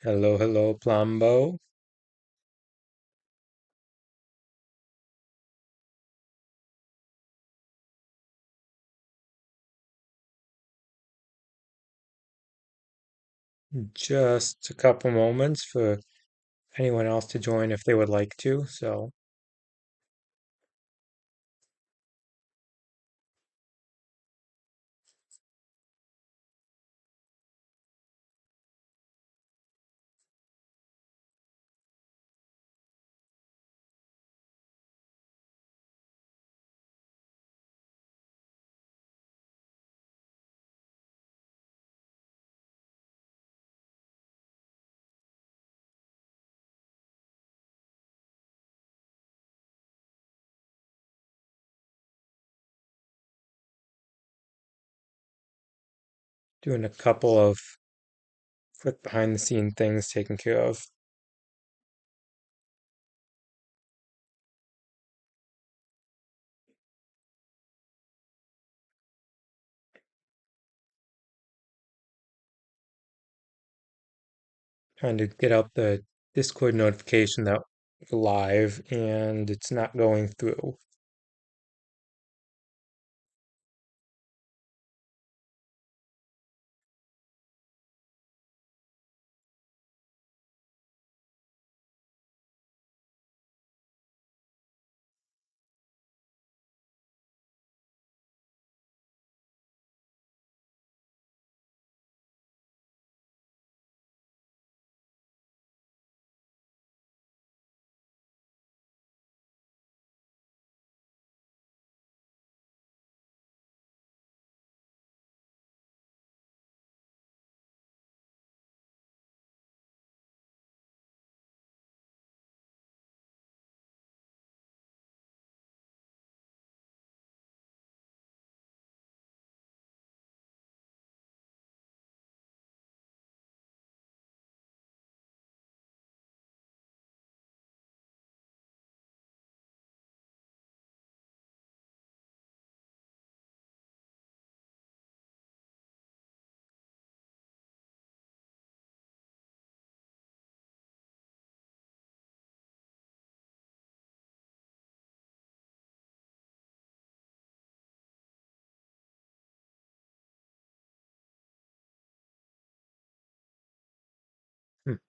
Hello, hello, Plumbo. Just a couple moments for anyone else to join if they would like to. So, doing a couple of quick behind the scene things taken care of. Trying to get out the Discord notification that we're live and it's not going through.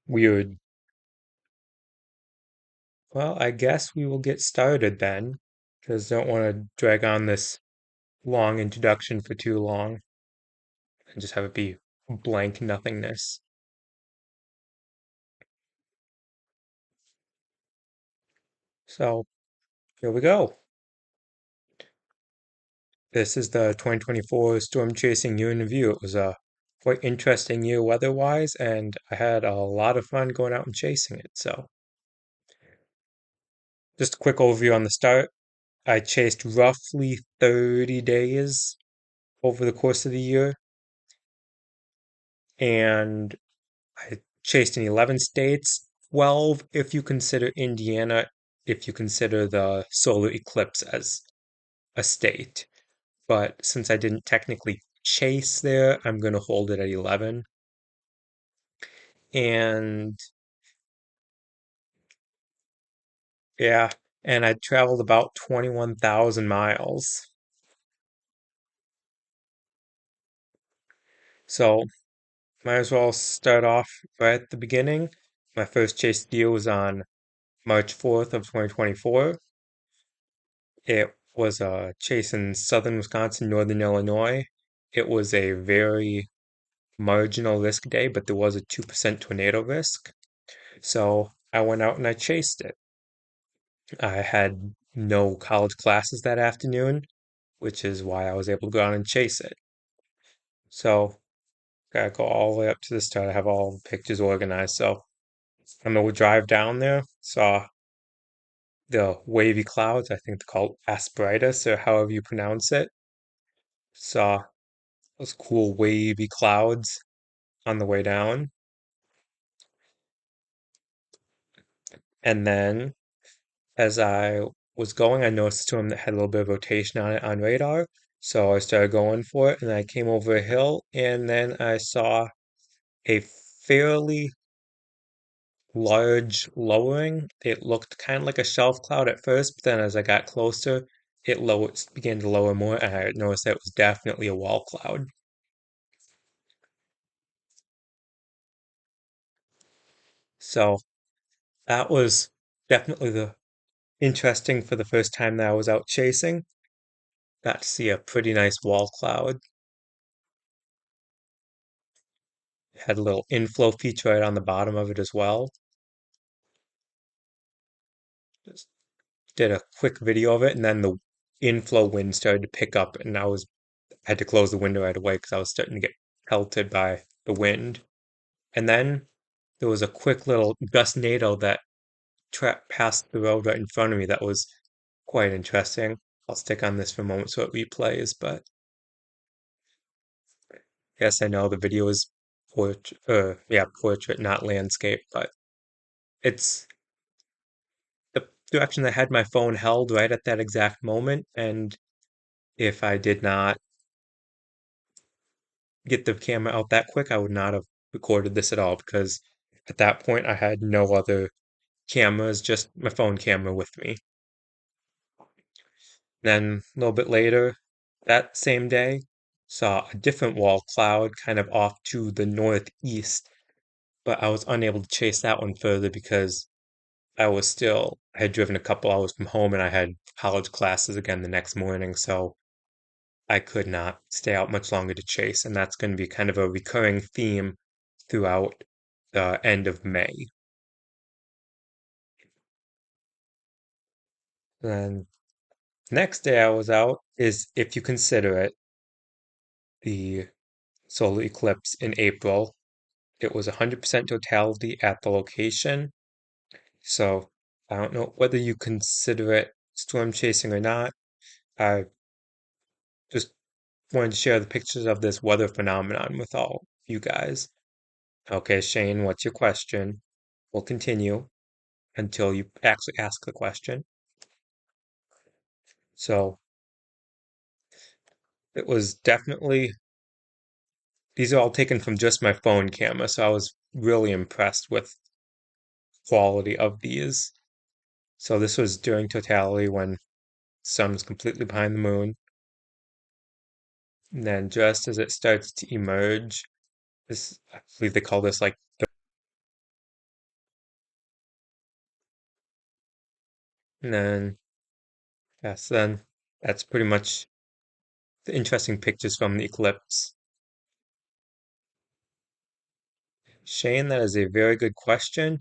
Weird. Well, I guess we will get started then, because don't want to drag on this long introduction for too long and just have it be blank nothingness. So, here we go. This is the 2024 Storm Chasing Year in Review. It was a quite interesting year weather-wise, and I had a lot of fun going out and chasing it. So, just a quick overview on the start. I chased roughly 30 days over the course of the year, and I chased in 11 states, 12 if you consider Indiana, if you consider the solar eclipse as a state. But since I didn't technically chase there, I'm going to hold it at 11. And yeah, and I traveled about 21,000 miles. So might as well start off right at the beginning. My first chase deal was on March 4th of 2024. It was a chase in southern Wisconsin, northern Illinois. It was a very marginal risk day, but there was a 2% tornado risk. So I went out and I chased it. I had no college classes that afternoon, which is why I was able to go out and chase it. So, gotta go all the way up to the start. I have all the pictures organized. So, I'm gonna drive down there. Saw the wavy clouds. I think they're called asperitas or however you pronounce it. Saw those cool wavy clouds on the way down. And then as I was going, I noticed a storm that had a little bit of rotation on it on radar. So I started going for it, and I came over a hill, and then I saw a fairly large lowering. It looked kind of like a shelf cloud at first, but then as I got closer, began to lower more, and I noticed that it was definitely a wall cloud. So that was definitely the interesting for the first time that I was out chasing. Got to see a pretty nice wall cloud. It had a little inflow feature right on the bottom of it as well. Just did a quick video of it, and then the inflow wind started to pick up, and I had to close the window right away because I was starting to get pelted by the wind. And then there was a quick little gustnado that passed the road right in front of me that was quite interesting. I'll stick on this for a moment so it replays, but yes, I know the video is portrait, not landscape, but it's the direction I had my phone held right at that exact moment, and if I did not get the camera out that quick, I would not have recorded this at all because at that point I had no other cameras, just my phone camera with me. Then a little bit later, that same day, saw a different wall cloud kind of off to the northeast, but I was unable to chase that one further because I had driven a couple hours from home and I had college classes again the next morning, so I could not stay out much longer to chase, and that's going to be kind of a recurring theme throughout the end of May. Then next day I was out is, if you consider it, the solar eclipse in April. It was 100% totality at the location. So I don't know whether you consider it storm chasing or not. I just wanted to share the pictures of this weather phenomenon with all you guys. Okay, Shane, what's your question? We'll continue until you actually ask the question. So it was definitely, these are all taken from just my phone camera, so I was really impressed with quality of these. So this was during totality when the sun was completely behind the moon. And then just as it starts to emerge, this, I believe they call this like, and then, yes, then that's pretty much the interesting pictures from the eclipse. Shane, that is a very good question.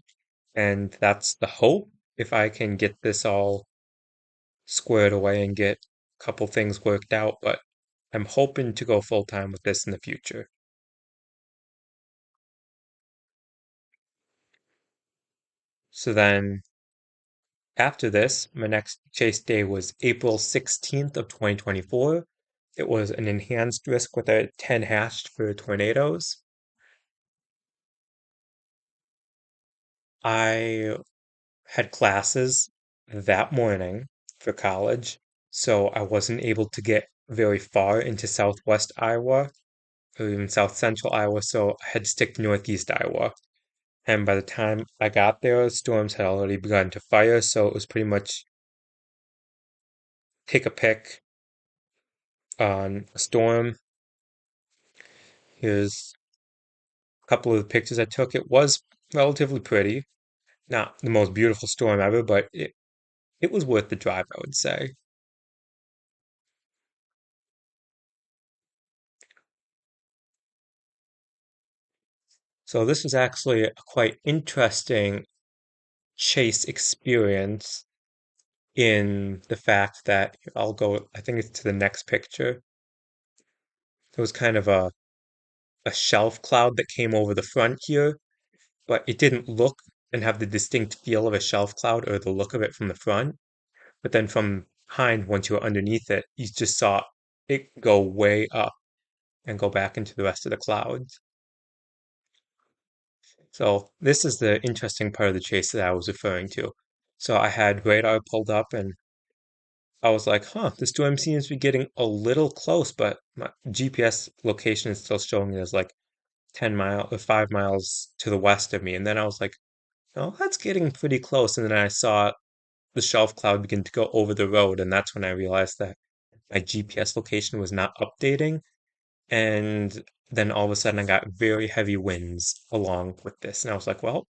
And that's the hope. If I can get this all squared away and get a couple things worked out, but I'm hoping to go full time with this in the future. So then after this, my next chase day was April 16th of 2024. It was an enhanced risk with a 10 hashed for tornadoes. I had classes that morning for college, so I wasn't able to get very far into southwest Iowa or even south central Iowa, so I had to stick to northeast Iowa. And by the time I got there, storms had already begun to fire, so it was pretty much take a pick on a storm. Here's a couple of the pictures I took. It was relatively pretty. Not the most beautiful storm ever, but it was worth the drive, I would say. So this was actually a quite interesting chase experience in the fact that I think it's to the next picture. There was kind of a shelf cloud that came over the front here, but it didn't look and have the distinct feel of a shelf cloud or the look of it from the front. But then from behind, once you were underneath it, you just saw it go way up and go back into the rest of the clouds. So this is the interesting part of the chase that I was referring to. So I had radar pulled up and I was like, huh, the storm seems to be getting a little close, but my GPS location is still showing it as like 10 miles or 5 miles to the west of me. And then I was like, oh, that's getting pretty close. And then I saw the shelf cloud begin to go over the road, and that's when I realized that my GPS location was not updating. And then all of a sudden, I got very heavy winds along with this, and I was like, "Well,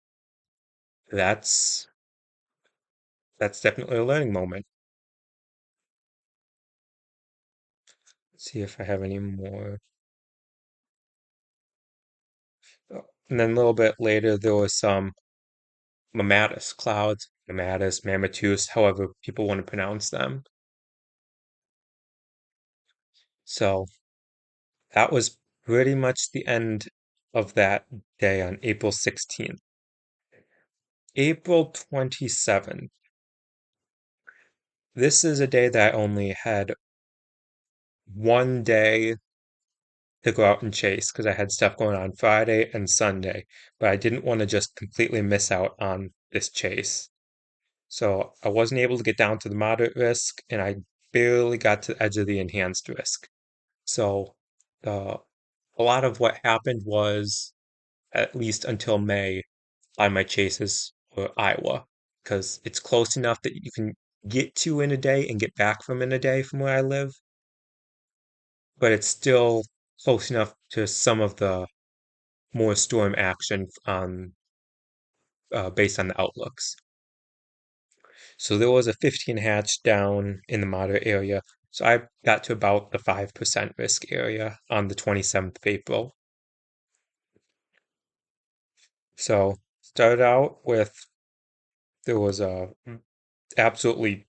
that's that's definitely a learning moment." Let's see if I have any more. Oh, and then a little bit later, there was some mammatus clouds, mammatus, mammatus, however people want to pronounce them. So that was pretty much the end of that day on April 16th. April 27th. This is a day that I only had one day to go out and chase because I had stuff going on Friday and Sunday, but I didn't want to just completely miss out on this chase. So I wasn't able to get down to the moderate risk, and I barely got to the edge of the enhanced risk. So uh, a lot of what happened was, at least until May, on my chases were Iowa, because it's close enough that you can get to in a day and get back from in a day from where I live, but it's still close enough to some of the more storm action on based on the outlooks. So there was a 15 hatch down in the moderate area. So I got to about the 5% risk area on the 27th of April. So started out with there was a absolutely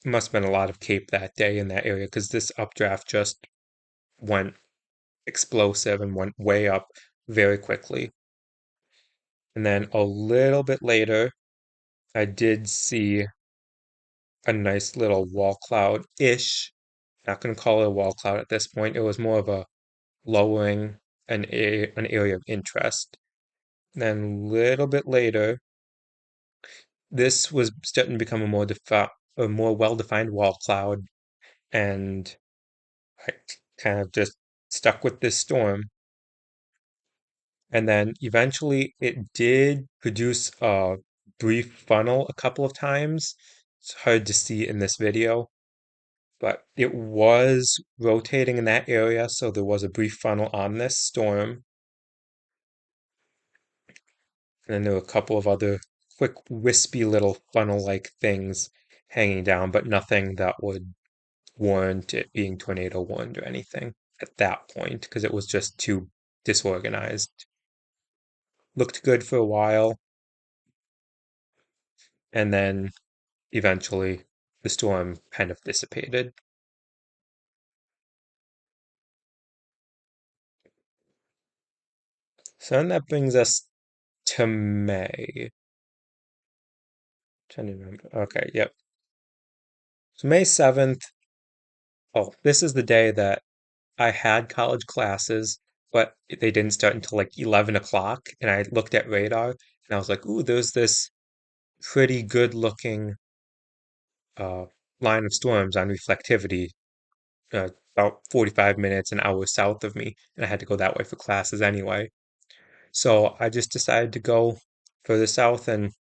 must have been a lot of cape that day in that area because this updraft just went explosive and went way up very quickly. And then a little bit later, I did see a nice little wall cloud-ish. Not going to call it a wall cloud at this point. It was more of a lowering an area of interest. Then a little bit later, this was starting to become a more well-defined wall cloud, and I kind of just stuck with this storm. And then eventually it did produce a brief funnel a couple of times. It's hard to see in this video, but it was rotating in that area, so there was a brief funnel on this storm. And then there were a couple of other quick, wispy little funnel-like things hanging down, but nothing that would warrant it being tornado warned or anything at that point, because it was just too disorganized. Looked good for a while, and then eventually the storm kind of dissipated. So then that brings us to May. Trying to remember. Okay, yep. So May 7th. Oh, this is the day that I had college classes, but they didn't start until like 11 o'clock. And I looked at radar and I was like, ooh, there's this pretty good looking uh, line of storms on reflectivity about 45 minutes, an hour south of me. And I had to go that way for classes anyway. So I just decided to go further south and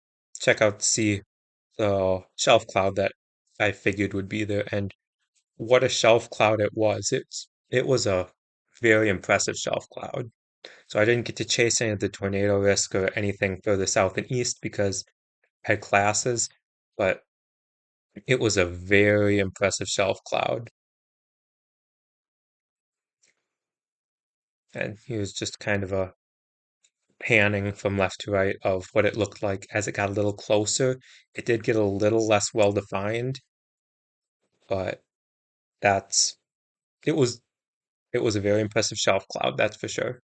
check out to see the shelf cloud that I figured would be there. And what a shelf cloud it was. It was a very impressive shelf cloud. So I didn't get to chase any of the tornado risk or anything further south and east because I had classes, but it was a very impressive shelf cloud. And he was just kind of a panning from left to right of what it looked like as it got a little closer. It did get a little less well defined, but that's it was it was a very impressive shelf cloud, that's for sure.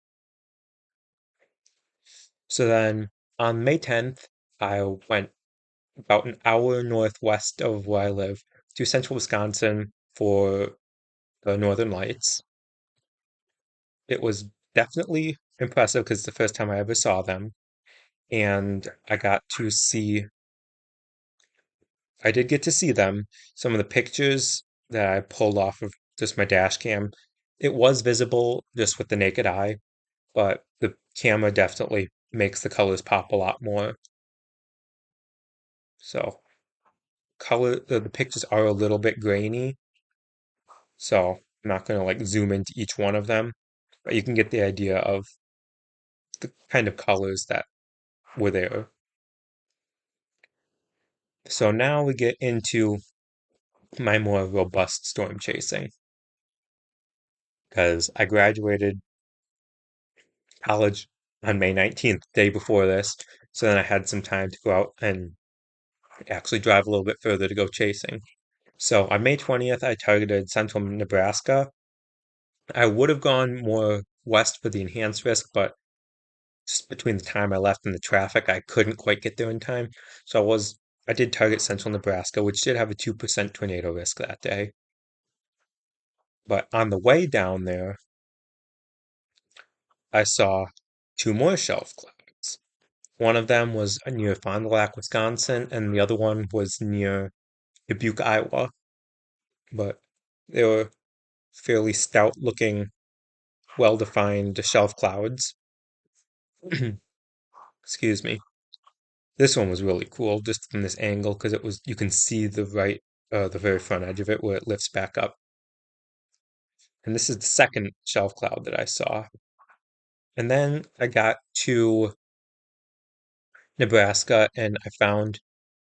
So then on May 10th, I went about an hour northwest of where I live to central Wisconsin for the Northern Lights. It was definitely impressive because it's the first time I ever saw them. And I did get to see them. Some of the pictures that I pulled off of just my dash cam, it was visible just with the naked eye, but the camera definitely makes the colors pop a lot more. So the pictures are a little bit grainy, so I'm not going to like zoom into each one of them, but you can get the idea of the kind of colors that were there. So now we get into my more robust storm chasing because I graduated college on May 19th, day before this. So then I had some time to go out and actually drive a little bit further to go chasing. So on May 20th, I targeted central Nebraska. I would have gone more west for the enhanced risk, but just between the time I left and the traffic, I couldn't quite get there in time. So I did target central Nebraska, which did have a 2% tornado risk that day. But on the way down there, I saw two more shelf clouds. One of them was near Fond du Lac, Wisconsin, and the other one was near Dubuque, Iowa. But they were fairly stout looking, well defined shelf clouds. Excuse me. This one was really cool just from this angle because you can see the very front edge of it where it lifts back up. And this is the second shelf cloud that I saw. And then I got to Nebraska and I found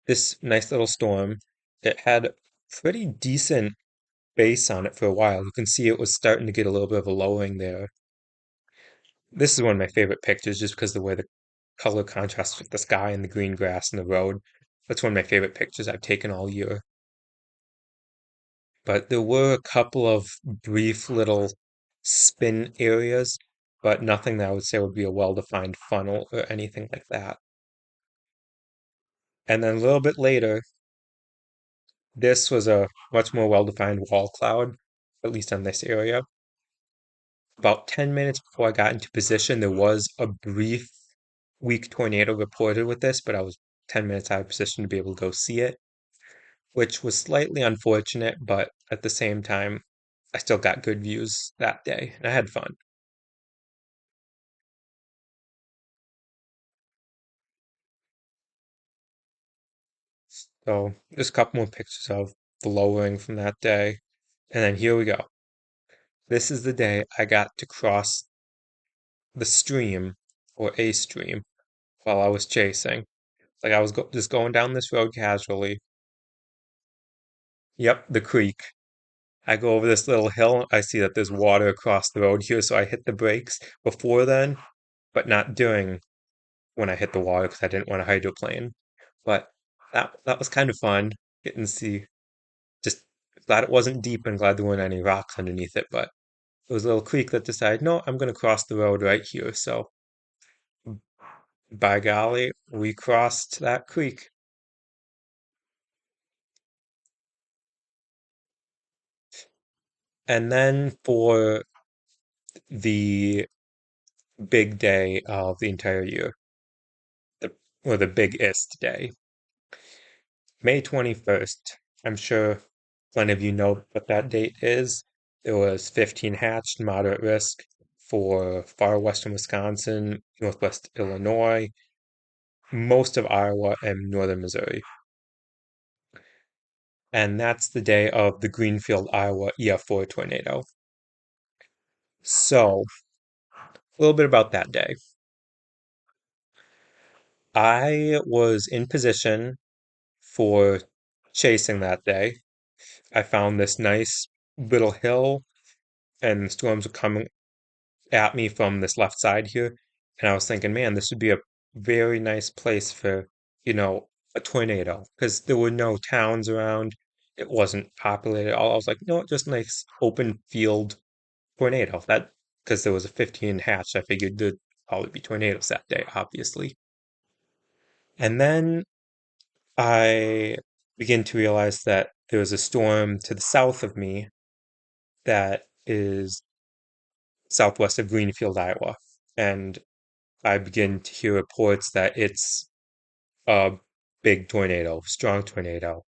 this nice little storm. It had pretty decent base on it for a while. You can see it was starting to get a little bit of a lowering there. This is one of my favorite pictures just because the way the color contrasts with the sky and the green grass and the road. That's one of my favorite pictures I've taken all year. But there were a couple of brief little spin areas, but nothing that I would say would be a well-defined funnel or anything like that. And then a little bit later, this was a much more well-defined wall cloud, at least on this area. About 10 minutes before I got into position, there was a brief weak tornado reported with this, but I was 10 minutes out of position to be able to go see it, which was slightly unfortunate, but at the same time, I still got good views that day and I had fun. So just a couple more pictures of the lowering from that day. And then here we go. This is the day I got to cross the stream or a stream while I was chasing. Like I was just going down this road casually. Yep, the creek. I go over this little hill. I see that there's water across the road here, so I hit the brakes before then, but not during when I hit the water because I didn't want to hydroplane. But that was kind of fun getting to see. Just glad it wasn't deep and glad there weren't any rocks underneath it. But it was a little creek that decided, no, I'm going to cross the road right here. So by golly, we crossed that creek. And then for the big day of the entire year, the, or the biggest day, May 21st. I'm sure plenty of you know what that date is. There was 15 hatched, moderate risk for far western Wisconsin, northwest Illinois, most of Iowa, and northern Missouri. And that's the day of the Greenfield, Iowa EF4 tornado. So, a little bit about that day. I was in position for chasing that day. I found this nice little hill, and the storms were coming at me from this left side here. And I was thinking, man, this would be a very nice place for, a tornado because there were no towns around. It wasn't populated. I was like, no, just nice open field tornado. That because there was a 15 hatch, I figured there'd probably be tornadoes that day, obviously. And then I begin to realize that there was a storm to the south of me that is southwest of Greenfield, Iowa. And I begin to hear reports that it's a big tornado, strong tornado.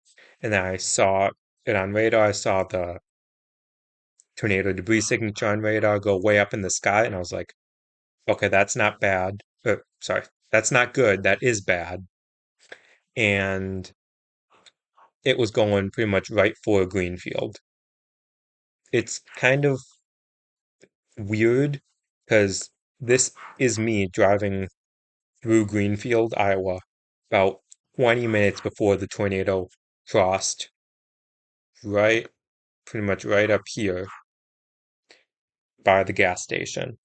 And then I saw it on radar. I saw the tornado debris signature on radar go way up in the sky. And I was like, okay, that's not bad. Sorry, that's not good. That is bad. and it was going pretty much right for Greenfield. It's kind of weird because this is me driving through Greenfield, Iowa, about 20 minutes before the tornado crossed, right, pretty much right up here by the gas station.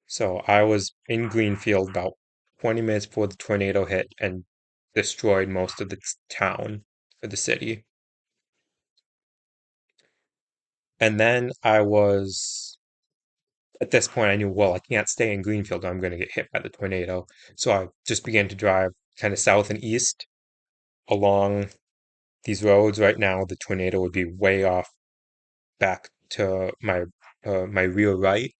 So I was in Greenfield about 20 minutes before the tornado hit and destroyed most of the town or the city. And then at this point, I knew, well, I can't stay in Greenfield. I'm going to get hit by the tornado. So I just began to drive kind of south and east along these roads. Right now, the tornado would be way off back to my rear right.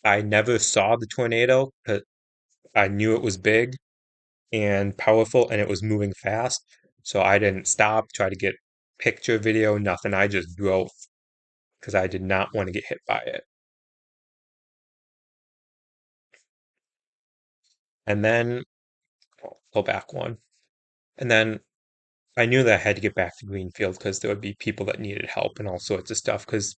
I never saw the tornado, but I knew it was big and powerful and it was moving fast. So I didn't stop, try to get picture, video, nothing. I just drove because I did not want to get hit by it. And then I'll go back one. And then I knew that I had to get back to Greenfield because there would be people that needed help and all sorts of stuff because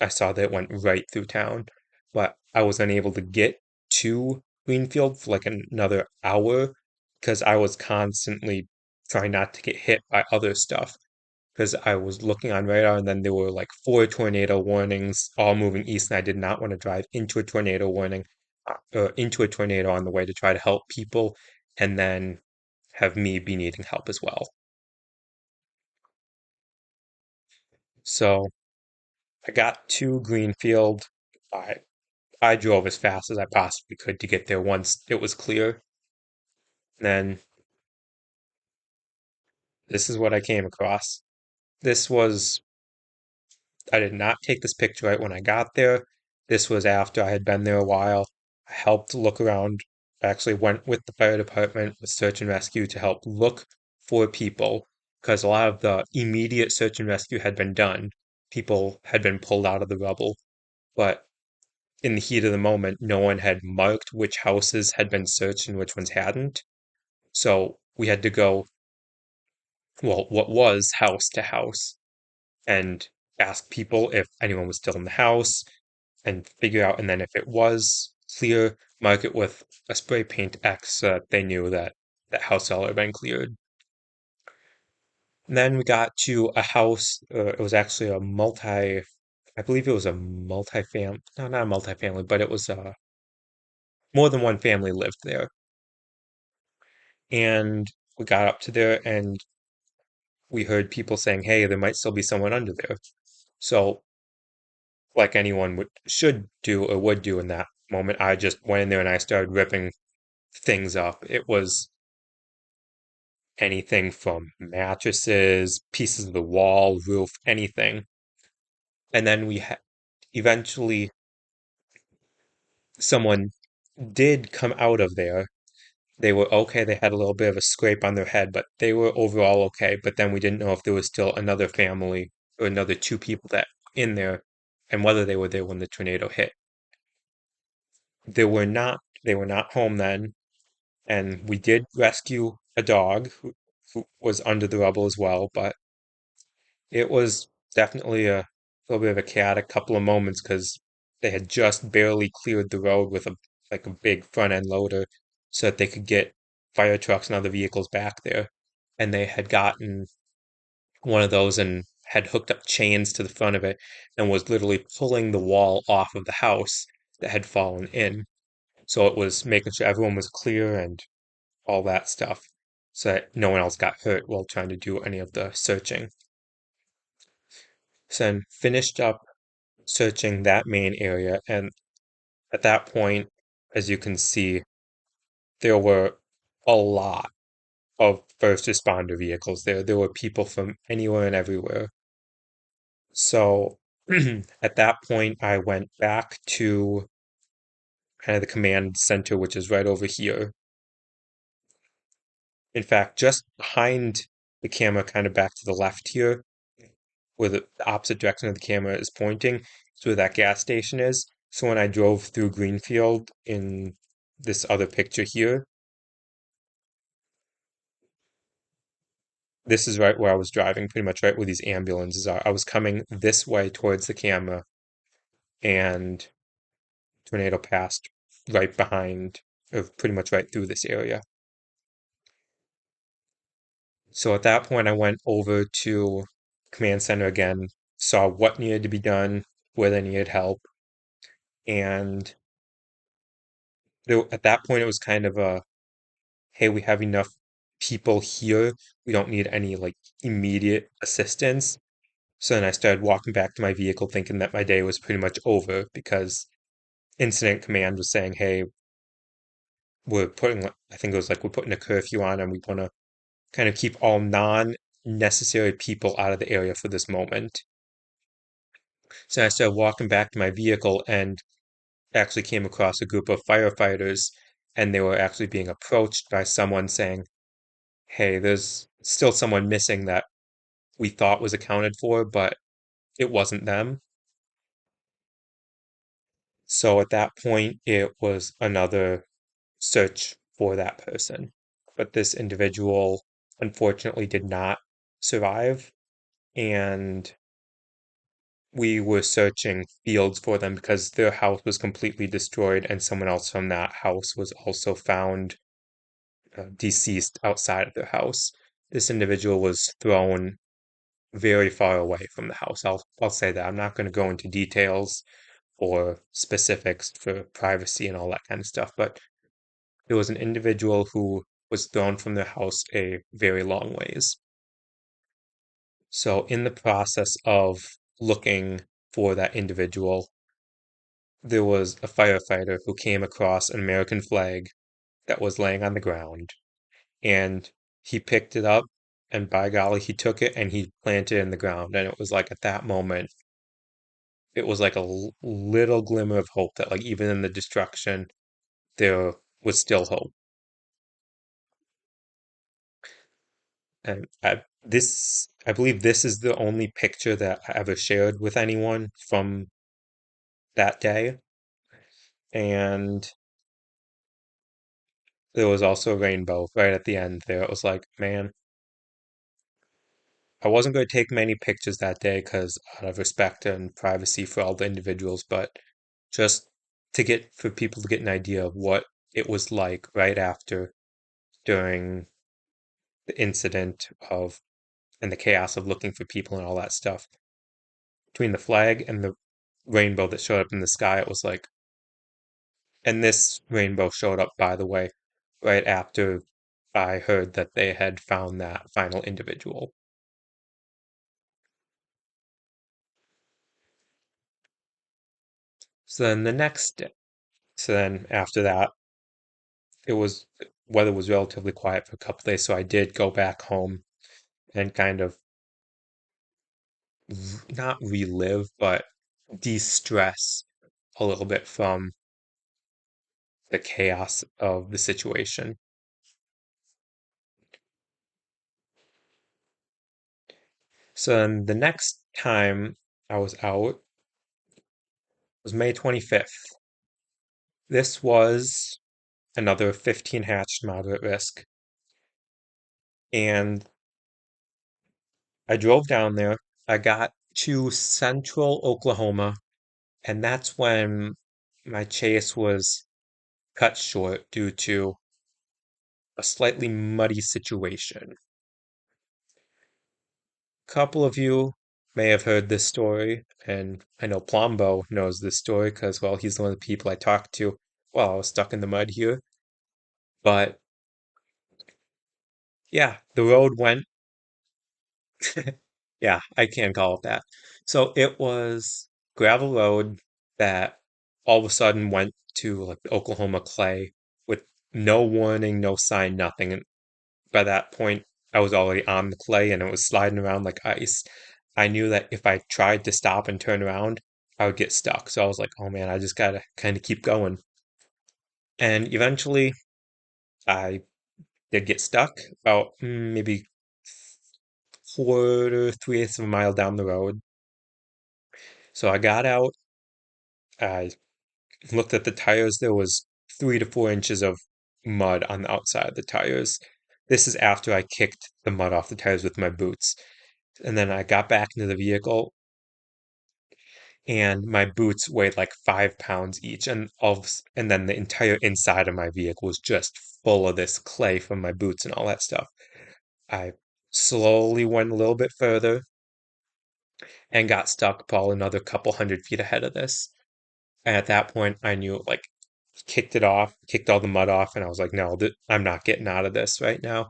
I saw that it went right through town. But I was unable to get to Greenfield for like another hour because I was constantly trying not to get hit by other stuff. Because I was looking on radar and then there were like four tornado warnings all moving east, and I did not want to drive into a tornado warning, into a tornado on the way to try to help people and then have me be needing help as well. So I got to Greenfield. I I drove as fast as I possibly could to get there once it was clear. Then this is what I came across. This was I did not take this picture right when I got there. This was after I had been there a while. I helped look around. I actually went with the fire department with search and rescue to help look for people because a lot of the immediate search and rescue had been done. People had been pulled out of the rubble, but in the heat of the moment, no one had marked which houses had been searched and which ones hadn't. So we had to go, well, what was house to house and ask people if anyone was still in the house and figure out, and then if it was clear, mark it with a spray paint X so that they knew that that house had already been cleared. And then we got to a house, it was actually I believe it was a multi-family, no, not a multi-family, but it was more than one family lived there. And we got up to there and we heard people saying, hey, there might still be someone under there. So, like anyone should do or would do in that moment, I just went in there and I started ripping things up. It was anything from mattresses, pieces of the wall, roof, anything. And then eventually someone did come out of there. They were okay. They had a little bit of a scrape on their head, but they were overall okay. But then we didn't know if there was still another family or another two people that in there and whether they were there when the tornado hit. They were not home then, and we did rescue a dog who was under the rubble as well, but it was definitely a little bit of a chaotic couple of moments because they had just barely cleared the road with a big front end loader so that they could get fire trucks and other vehicles back there. And they had gotten one of those and had hooked up chains to the front of it and was literally pulling the wall off of the house that had fallen in. So it was making sure everyone was clear and all that stuff so that no one else got hurt while trying to do any of the searching. So then finished up searching that main area, and at that point, as you can see, there were a lot of first responder vehicles there. There were people from anywhere and everywhere. So at that point, I went back to kind of the command center, which is right over here. In fact, just behind the camera, kind of back to the left here, where the opposite direction of the camera is pointing, is where that gas station is. So when I drove through Greenfield in this other picture here, this is right where I was driving, pretty much right where these ambulances are. I was coming this way towards the camera, and tornado passed right behind, or pretty much right through this area. So at that point, I went over to command center again, saw what needed to be done, where they needed help, and at that point, it was kind of a, hey, we have enough people here. We don't need any like immediate assistance. So then I started walking back to my vehicle thinking that my day was pretty much over because incident command was saying, hey, we're putting, I think it was like, we're putting a curfew on and we want to kind of keep all non-necessary people out of the area for this moment. So I started walking back to my vehicle and actually came across a group of firefighters, and they were actually being approached by someone saying, hey, there's still someone missing that we thought was accounted for, but it wasn't them. So at that point, it was another search for that person. But this individual unfortunately did not survive, and we were searching fields for them because their house was completely destroyed, and someone else from that house was also found deceased outside of their house. This individual was thrown very far away from the house. I'll say that. I'm not going to go into details or specifics for privacy and all that kind of stuff, but there was an individual who was thrown from their house a very long ways. So, in the process of looking for that individual, there was a firefighter who came across an American flag that was laying on the ground, and he picked it up, and by golly, he took it and he planted it in the ground. And it was like at that moment, it was like a little glimmer of hope that, like, even in the destruction, there was still hope. And I believe this is the only picture that I ever shared with anyone from that day. And there was also a rainbow right at the end there. It was like, man, I wasn't going to take many pictures that day because out of respect and privacy for all the individuals, but just for people to get an idea of what it was like right after during the incident of and the chaos of looking for people and all that stuff. Between the flag and the rainbow that showed up in the sky, it was like, and this rainbow showed up, by the way, right after I heard that they had found that final individual. So then the next day, so then after that, it was weather was relatively quiet for a couple days, so I did go back home and kind of not relive, but de-stress a little bit from the chaos of the situation. So then the next time I was out was May 25th. This was another 15 hatched moderate risk. And I drove down there. I got to central Oklahoma, and that's when my chase was cut short due to a slightly muddy situation. A couple of you may have heard this story, and I know Plombo knows this story because, well, he's one of the people I talked to while I was stuck in the mud here. But yeah, the road went, yeah, I can call it that. So it was gravel road that all of a sudden went to like the Oklahoma clay with no warning, no sign, nothing. And by that point, I was already on the clay and it was sliding around like ice. I knew that if I tried to stop and turn around, I would get stuck. So I was like, oh man, I just gotta kind of keep going. And eventually, I did get stuck about maybe quarter, three-eighths of a mile down the road. So I got out, I looked at the tires. There was 3 to 4 inches of mud on the outside of the tires. This is after I kicked the mud off the tires with my boots. And then I got back into the vehicle, and my boots weighed like 5 pounds each, and then the entire inside of my vehicle was just full of this clay from my boots and all that stuff. I slowly went a little bit further and got stuck probably another couple 100 feet ahead of this. And at that point, I knew like kicked it off, kicked all the mud off, and I was like, no, I'm not getting out of this right now.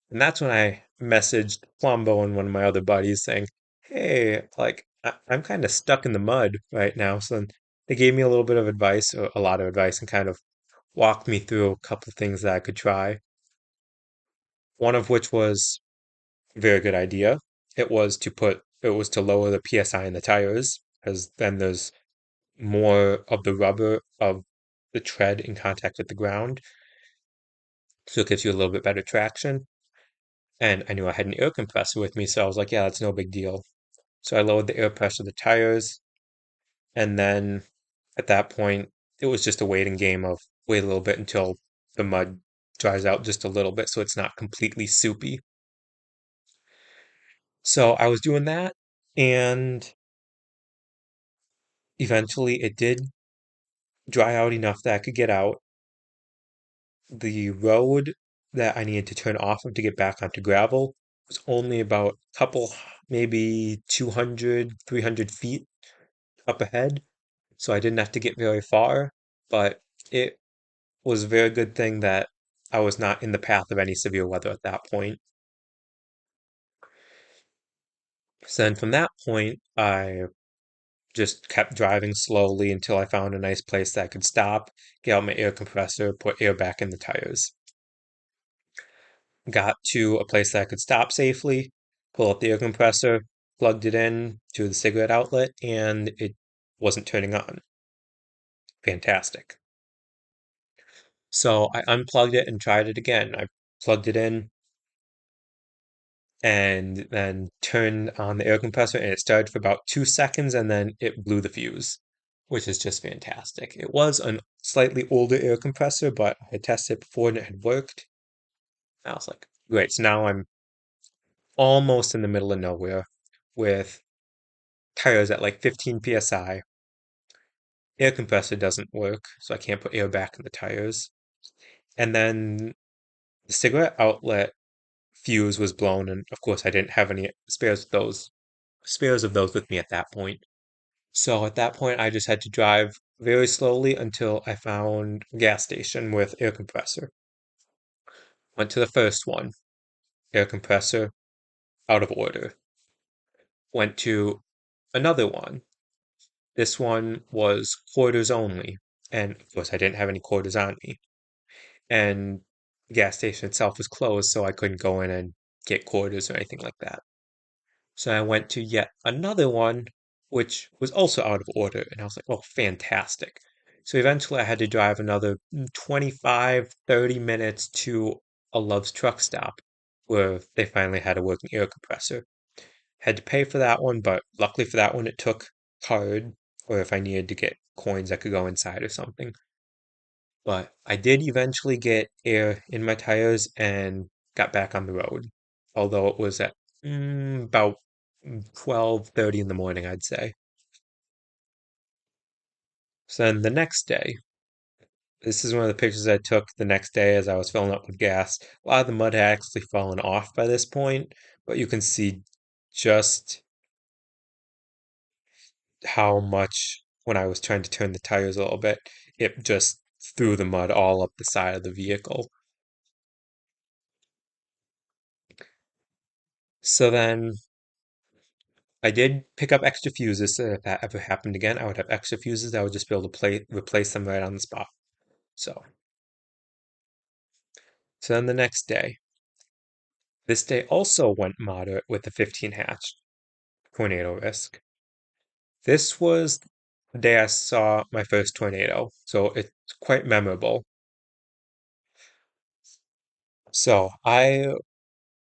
And that's when I messaged Plumbo and one of my other buddies saying, hey, like, I'm kind of stuck in the mud right now. So they gave me a little bit of advice, or a lot of advice, and kind of walked me through a couple things that I could try. One of which was a very good idea. It was to lower the PSI in the tires, because then there's more of the rubber of the tread in contact with the ground. So it gives you a little bit better traction. And I knew I had an air compressor with me, so I was like, yeah, that's no big deal. So I lowered the air pressure of the tires, and then at that point, it was just a waiting game of wait a little bit until the mud dries out just a little bit so it's not completely soupy. So I was doing that, and eventually it did dry out enough that I could get out. The road that I needed to turn off of to get back onto gravel was only about a couple, maybe 200, 300 feet up ahead. So I didn't have to get very far, but it was a very good thing that I was not in the path of any severe weather at that point. So then from that point, I just kept driving slowly until I found a nice place that I could stop, get out my air compressor, put air back in the tires. Got to a place that I could stop safely, pull out the air compressor, plugged it in to the cigarette outlet, and it wasn't turning on. Fantastic. So I unplugged it and tried it again. I plugged it in and then turned on the air compressor, and it started for about 2 seconds, and then it blew the fuse, which is just fantastic. It was a slightly older air compressor, but I had tested it before and it had worked. I was like, great. So now I'm almost in the middle of nowhere with tires at like 15 psi. Air compressor doesn't work, so I can't put air back in the tires. And then the cigarette outlet fuse was blown, and of course I didn't have any spares of those with me at that point. So at that point I just had to drive very slowly until I found a gas station with air compressor. Went to the first one, air compressor, out of order. Went to another one. This one was quarters only, and of course I didn't have any quarters on me. And the gas station itself was closed, so I couldn't go in and get quarters or anything like that. So I went to yet another one, which was also out of order, and I was like, oh, fantastic. So eventually I had to drive another 25, 30 minutes to a Love's truck stop where they finally had a working air compressor. Had to pay for that one, but luckily for that one, it took card, or if I needed to get coins, I could go inside or something. But I did eventually get air in my tires and got back on the road. Although it was at about 12:30 in the morning, I'd say. So then the next day, this is one of the pictures I took the next day as I was filling up with gas. A lot of the mud had actually fallen off by this point, but you can see just how much when I was trying to turn the tires a little bit, it just threw the mud all up the side of the vehicle. So then I did pick up extra fuses, so if that ever happened again, I would have extra fuses that I would just be able to replace them right on the spot. So, so then the next day, this day also went moderate with the 15 hatch tornado risk. This was the day I saw my first tornado, so it's quite memorable. So I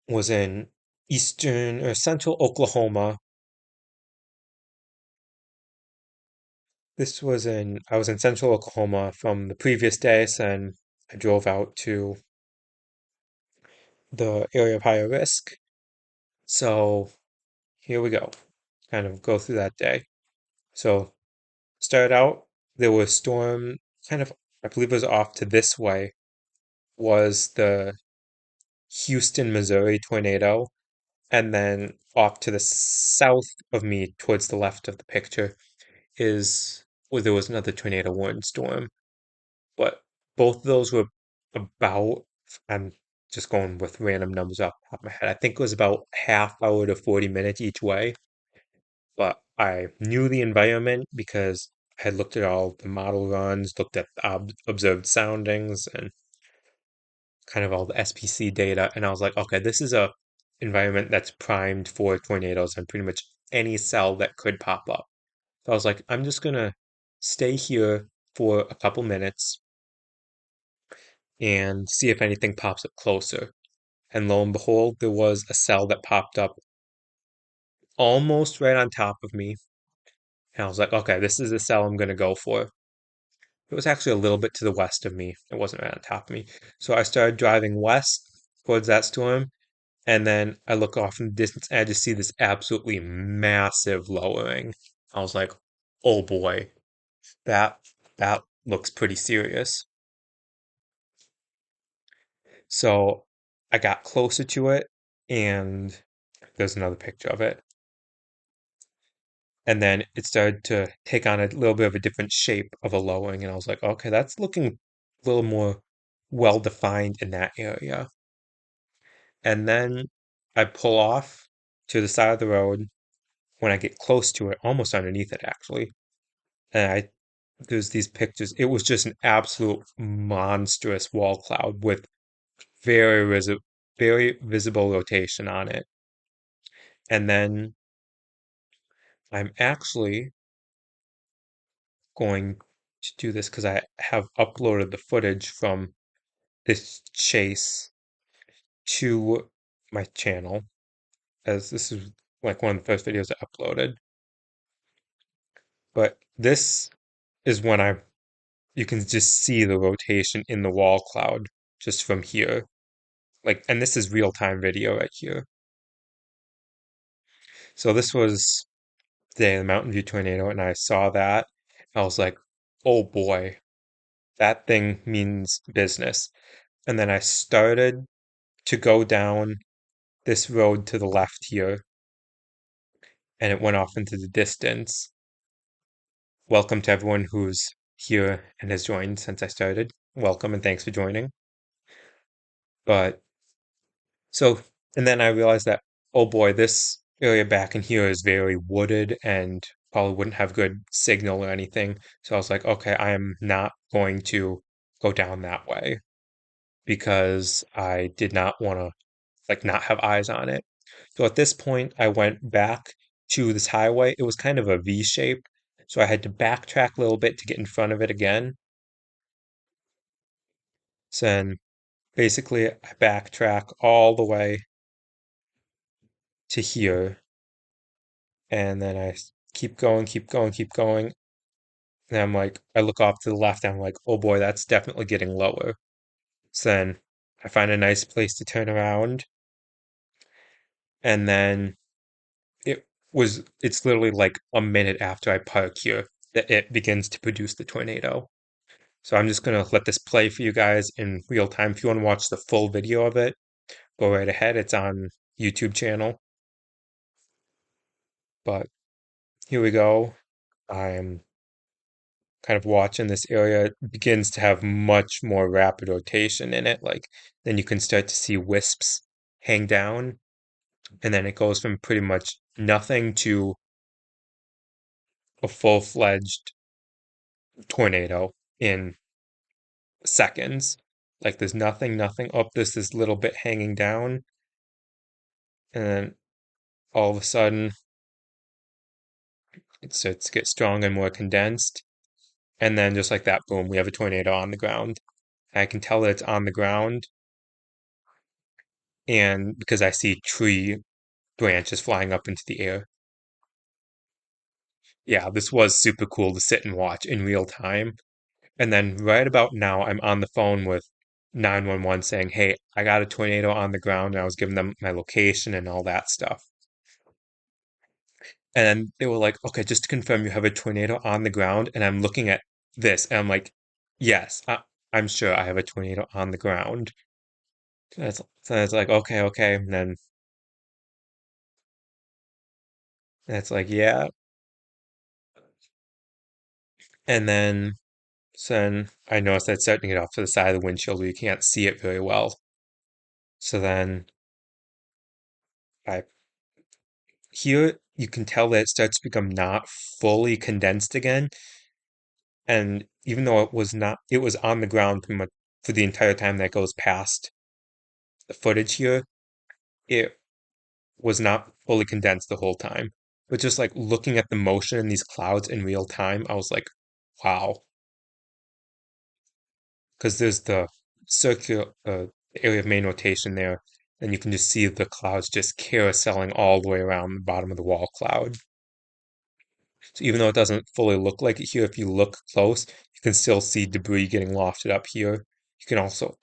was in eastern or central Oklahoma. I was in central Oklahoma from the previous day, so then I drove out to the area of higher risk. So here we go. Kind of go through that day. So started out, there was storm kind of, I believe it was off to this way, was the Houston, Missouri tornado. And then off to the south of me, towards the left of the picture, is where there was another tornado warning storm. But both of those were about, I'm just going with random numbers off the top of my head. I think it was about half hour to 40 minutes each way. But I knew the environment because I had looked at all the model runs, looked at the observed soundings, and kind of all the SPC data. And I was like, okay, this is a environment that's primed for tornadoes and pretty much any cell that could pop up. So I was like, I'm just gonna stay here for a couple minutes and see if anything pops up closer. And lo and behold, there was a cell that popped up almost right on top of me. And I was like, okay, this is the cell I'm gonna go for. It was actually a little bit to the west of me. It wasn't right on top of me. So I started driving west towards that storm, and then I look off in the distance and I just see this absolutely massive lowering. I was like, oh boy, that that looks pretty serious. So I got closer to it, and there's another picture of it. And then it started to take on a little bit of a different shape of a lowering, and I was like, okay, that's looking a little more well defined in that area. And then I pull off to the side of the road when I get close to it, almost underneath it actually. And there's these pictures. It was just an absolute monstrous wall cloud with very very visible rotation on it. And then I'm actually going to do this because I have uploaded the footage from this chase to my channel, as this is like one of the first videos I uploaded. But this is when you can just see the rotation in the wall cloud just from here. Like, and this is real time video right here. So this was the day of the Mountain View tornado, and I saw that. I was like, oh boy, that thing means business. And then I started to go down this road to the left here, and it went off into the distance. Welcome to everyone who's here and has joined since I started. Welcome and thanks for joining. But so, and then I realized that, oh boy, this area back in here is very wooded and probably wouldn't have good signal or anything. So I was like, okay, I am not going to go down that way because I did not want to like not have eyes on it. So at this point, I went back to this highway. It was kind of a V shape, so I had to backtrack a little bit to get in front of it again. So then basically, I backtrack all the way to here, and then I keep going, keep going, keep going. And I'm like, I look off to the left, and I'm like, oh boy, that's definitely getting lower. So then I find a nice place to turn around, and then it's literally like a minute after I park here that it begins to produce the tornado. So I'm just gonna let this play for you guys in real time. If you want to watch the full video of it, go right ahead. It's on YouTube channel. But here we go. I'm kind of watching this area. It begins to have much more rapid rotation in it. Like then you can start to see wisps hang down, and then it goes from pretty much nothing to a full-fledged tornado in seconds. Like there's nothing, nothing. Up, there's this little bit hanging down, and then all of a sudden it starts to get stronger and more condensed. And then just like that, boom, we have a tornado on the ground. I can tell that it's on the ground, and because I see tree branches flying up into the air. Yeah, this was super cool to sit and watch in real time. And then right about now, I'm on the phone with 911 saying, "Hey, I got a tornado on the ground," and I was giving them my location and all that stuff. And then they were like, "Okay, just to confirm, you have a tornado on the ground." And I'm looking at this, and I'm like, "Yes, I'm sure I have a tornado on the ground." So it's like, okay, okay. And it's like, yeah. And then, so then I noticed that it's starting to get off to the side of the windshield where you can't see it very well. So then I here you can tell that it starts to become not fully condensed again. And even though it was on the ground pretty much for the entire time that goes past the footage here, it was not fully condensed the whole time. But just like looking at the motion in these clouds in real time, I was like, wow. Because there's the circular area of main rotation there, and you can just see the clouds just carouseling all the way around the bottom of the wall cloud. So even though it doesn't fully look like it here, if you look close, you can still see debris getting lofted up here. You can also,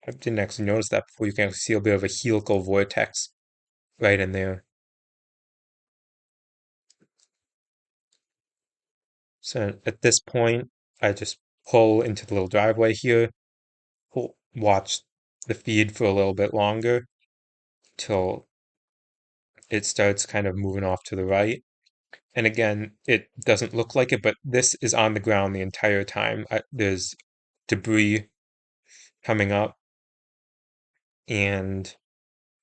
I didn't actually notice that before, you can actually see a bit of a helical vortex right in there. So at this point, I just pull into the little driveway here, watch the feed for a little bit longer till it starts kind of moving off to the right. And again, it doesn't look like it, but this is on the ground the entire time. There's debris coming up, and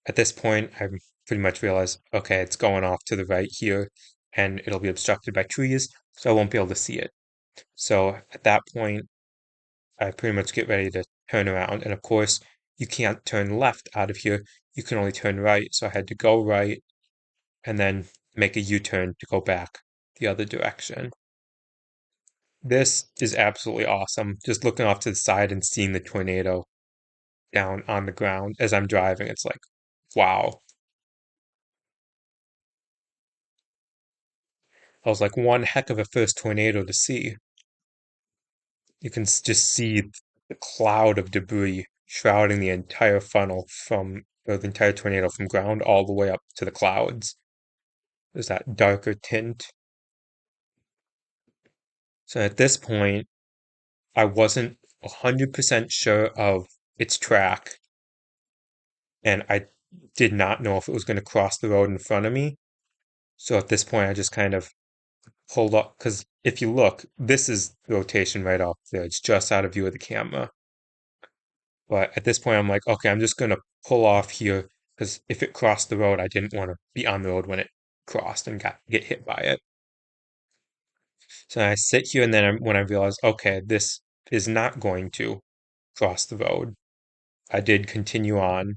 at this point, I pretty much realized, okay, it's going off to the right here, and it'll be obstructed by trees, so I won't be able to see it. So at that point, I pretty much get ready to turn around. And of course, you can't turn left out of here. You can only turn right. So I had to go right and then make a U-turn to go back the other direction. This is absolutely awesome. Just looking off to the side and seeing the tornado down on the ground as I'm driving. It's like, wow. I was like, one heck of a first tornado to see. You can just see the cloud of debris shrouding the entire funnel or the entire tornado from ground all the way up to the clouds. There's that darker tint. So at this point, I wasn't 100% sure of its track, and I did not know if it was going to cross the road in front of me. So at this point, I just kind of pulled up, because if you look, this is the rotation right off there. It's just out of view of the camera. But at this point, I'm like, okay, I'm just gonna pull off here because if it crossed the road, I didn't want to be on the road when it crossed and get hit by it. So I sit here, and then when I realize, okay, this is not going to cross the road, I did continue on.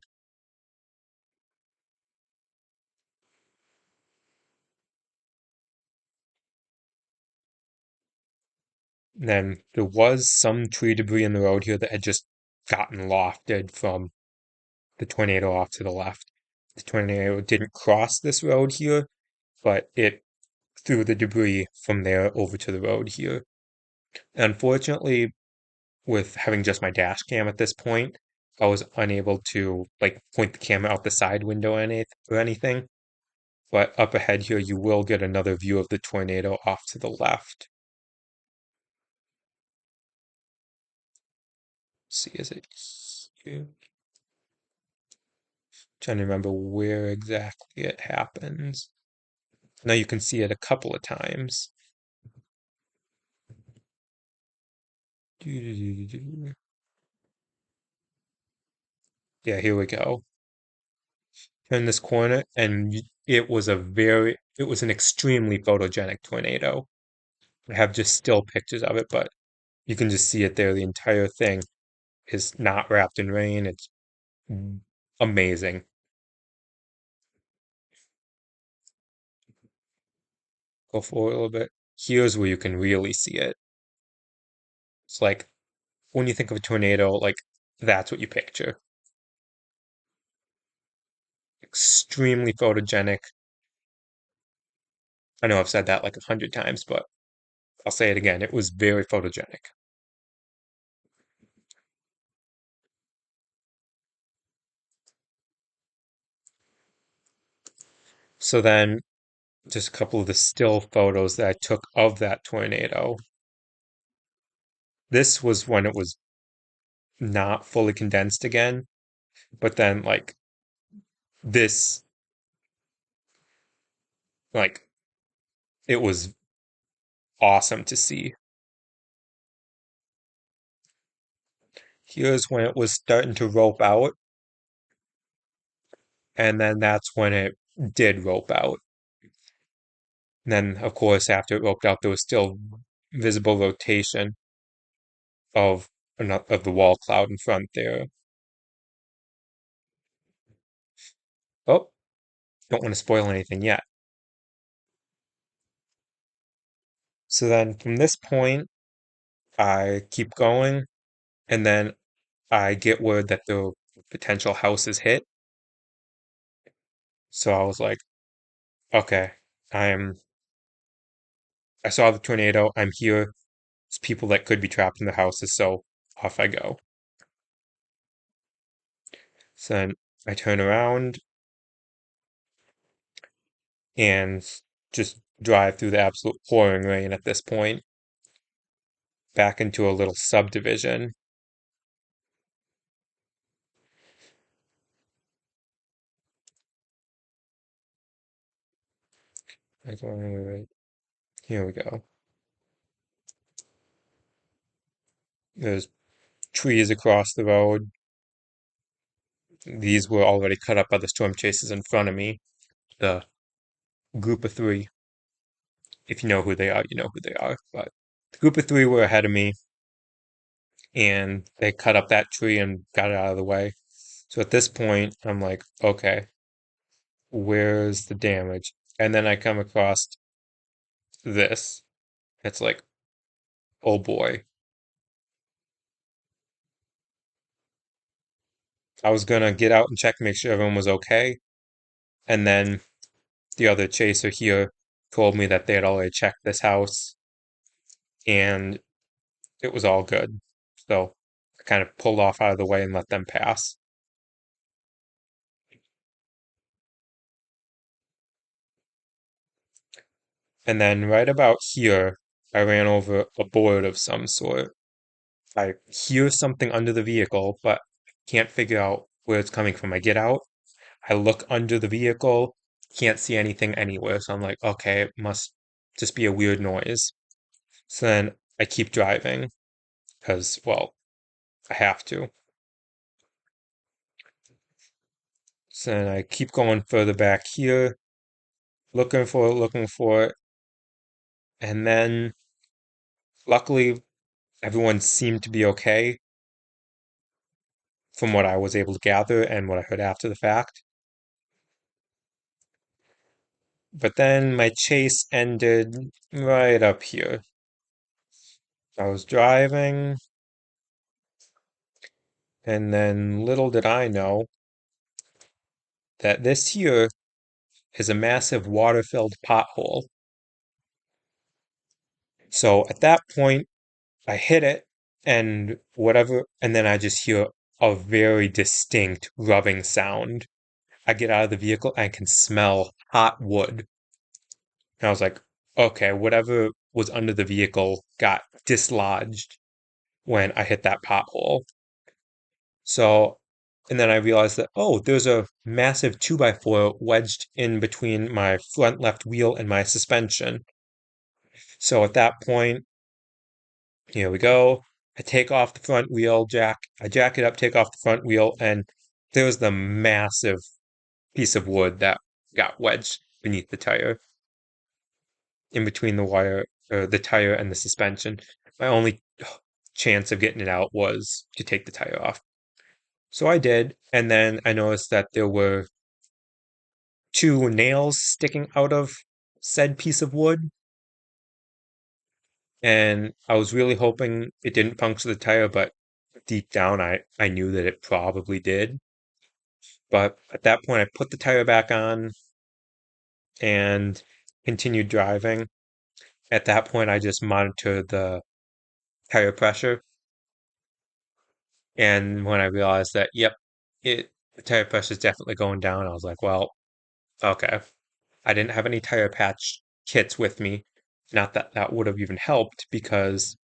And then there was some tree debris in the road here that had just gotten lofted from the tornado off to the left. The tornado didn't cross this road here, but it threw the debris from there over to the road here. Unfortunately, with having just my dash cam at this point, I was unable to like point the camera out the side window or anything. But up ahead here, you will get another view of the tornado off to the left. Let's see, is it here? Trying to remember where exactly it happens. Now you can see it a couple of times. Yeah, here we go. Turn this corner, and it was an extremely photogenic tornado. I have just still pictures of it, but you can just see it there. The entire thing is not wrapped in rain. It's amazing. Go forward a little bit. Here's where you can really see it. It's like when you think of a tornado, like that's what you picture. Extremely photogenic. I know I've said that like 100 times, but I'll say it again. It was very photogenic. So then, just a couple of the still photos that I took of that tornado. This was when it was not fully condensed again, but then, like, this, like, it was awesome to see. Here's when it was starting to rope out, and then that's when it did rope out. And then, of course, after it roped out, there was still visible rotation of the wall cloud in front there. Oh, don't want to spoil anything yet. So then from this point, I keep going, and then I get word that the potential house is hit. So I was like, okay, I'm I saw the tornado, I'm here. There's people that could be trapped in the houses, so off I go. So then I turn around and just drive through the absolute pouring rain at this point, back into a little subdivision. Here we go. There's trees across the road. These were already cut up by the storm chasers in front of me. The group of three. If you know who they are, you know who they are. But the group of three were ahead of me, and they cut up that tree and got it out of the way. So at this point, I'm like, okay, where's the damage? And then I come across this. It's like, oh boy. I was gonna get out and check, make sure everyone was okay. And then the other chaser here told me that they had already checked this house and it was all good. So I kind of pulled off out of the way and let them pass. And then right about here, I ran over a board of some sort. I hear something under the vehicle, but can't figure out where it's coming from. I get out, I look under the vehicle, can't see anything anywhere. So I'm like, okay, it must just be a weird noise. So then I keep driving because, well, I have to. So then I keep going further back here, looking for it. And then luckily, everyone seemed to be okay from what I was able to gather and what I heard after the fact. But then my chase ended right up here. I was driving, and then little did I know that this here is a massive water-filled pothole. So at that point, I hit it and whatever, and then I just hear a very distinct rubbing sound. I get out of the vehicle and I can smell hot wood. And I was like, okay, whatever was under the vehicle got dislodged when I hit that pothole. So, and then I realized that, oh, there's a massive 2x4 wedged in between my front left wheel and my suspension. So at that point, here we go. I take off the front wheel jack. I jack it up, take off the front wheel, and there's the massive piece of wood that got wedged beneath the tire, in between the wire, or the tire and the suspension. My only chance of getting it out was to take the tire off. So I did, and then I noticed that there were two nails sticking out of said piece of wood, and I was really hoping it didn't puncture the tire, but deep down I knew that it probably did. But at that point, I put the tire back on and continued driving. At that point, I just monitored the tire pressure. And when I realized that, yep, the tire pressure is definitely going down, I was like, well, okay. I didn't have any tire patch kits with me. Not that that would have even helped because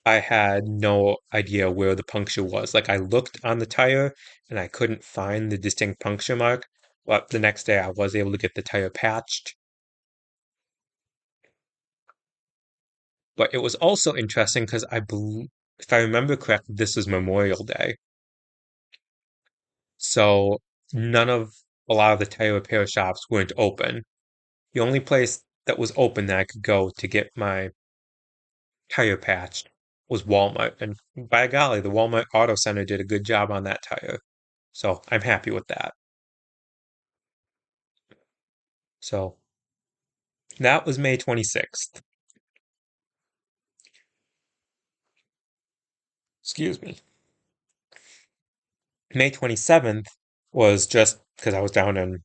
I had no idea where the puncture was. Like I looked on the tire and I couldn't find the distinct puncture mark, but the next day I was able to get the tire patched. But it was also interesting because I believe, if I remember correctly, this was Memorial Day. So a lot of the tire repair shops weren't open. The only place that was open that I could go to get my tire patched was Walmart. And by golly, the Walmart Auto Center did a good job on that tire. So I'm happy with that. So that was May 26th. Excuse me. May 27th was just because I was down in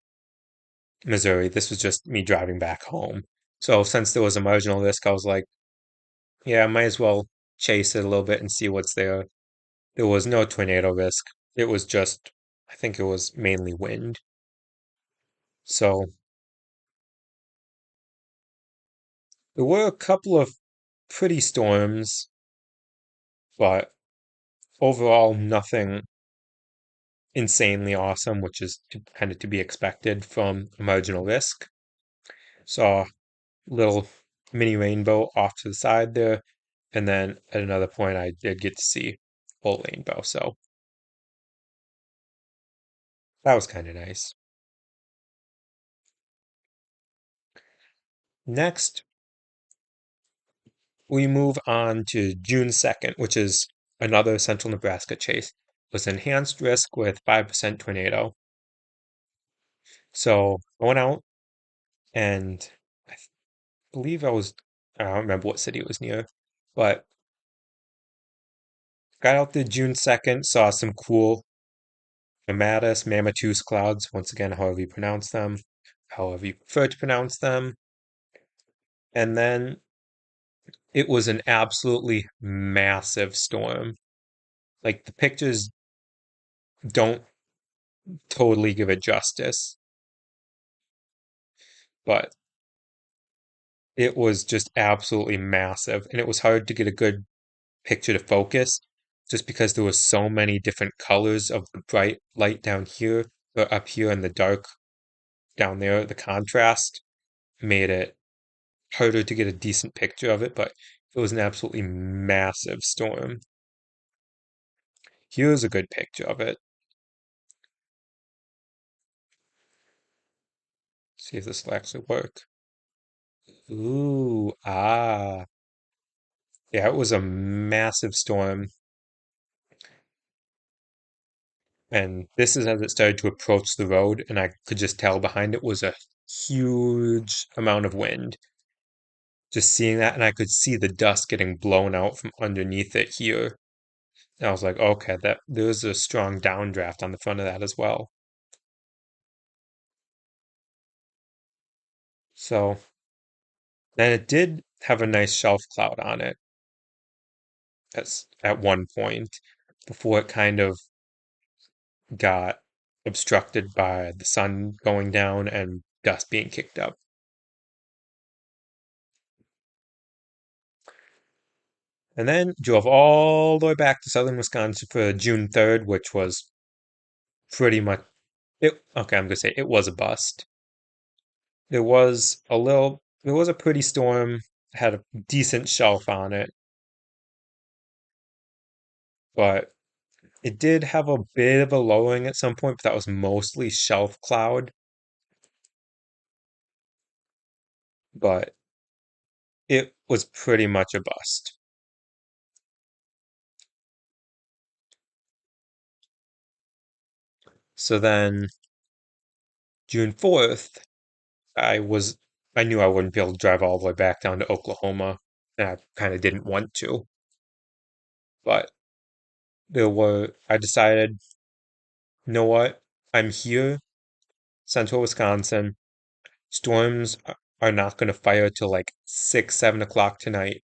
Missouri. This was just me driving back home. So since there was a marginal risk, I was like, yeah, I might as well chase it a little bit and see what's there. There was no tornado risk. It was just, I think it was mainly wind. So there were a couple of pretty storms, but overall nothing insanely awesome, which is kind of to be expected from a marginal risk. Saw a little mini rainbow off to the side there, and then at another point I did get to see full rainbow, so that was kind of nice. Next, we move on to June 2nd, which is another central Nebraska chase. It was enhanced risk with 5% tornado. So I went out and I believe I don't remember what city it was near, but got out there June 2nd, saw some cool Mammatus clouds, once again, however you pronounce them, however you prefer to pronounce them. And then it was an absolutely massive storm. Like the pictures don't totally give it justice, but it was just absolutely massive. And it was hard to get a good picture to focus just because there was so many different colors of the bright light down here or up here and the dark down there. The contrast made it harder to get a decent picture of it, but it was an absolutely massive storm. Here's a good picture of it. See if this will actually work. Ooh, ah. Yeah, it was a massive storm. And this is as it started to approach the road, and I could just tell behind it was a huge amount of wind. Just seeing that, and I could see the dust getting blown out from underneath it here. And I was like, okay, that there's a strong downdraft on the front of that as well. So then it did have a nice shelf cloud on it at one point before it kind of got obstructed by the sun going down and dust being kicked up. And then drove all the way back to southern Wisconsin for June 3rd, which was pretty much it. Okay, I'm gonna say it was a bust. There was a pretty storm, had a decent shelf on it, but it did have a bit of a lowering at some point, but that was mostly shelf cloud. But it was pretty much a bust. So then June 4th, I knew I wouldn't be able to drive all the way back down to Oklahoma, and I kind of didn't want to. But I decided, you know what? I'm here, central Wisconsin. Storms are not going to fire till like 6, 7 o'clock tonight.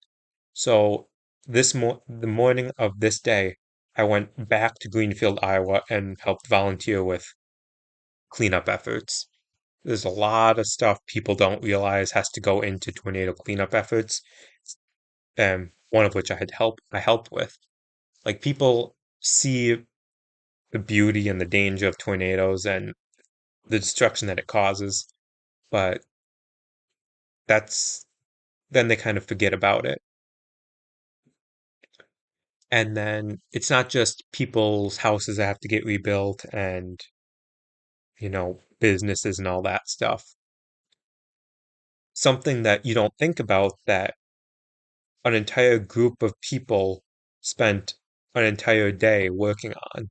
So the morning of this day, I went back to Greenfield, Iowa, and helped volunteer with cleanup efforts. there's a lot of stuff people don't realize has to go into tornado cleanup efforts, and one of which I helped with. Like people see the beauty and the danger of tornadoes and the destruction that it causes, but that's then they kind of forget about it. And then it's not just people's houses that have to get rebuilt and, businesses and all that stuff. Something that you don't think about that an entire group of people spent an entire day working on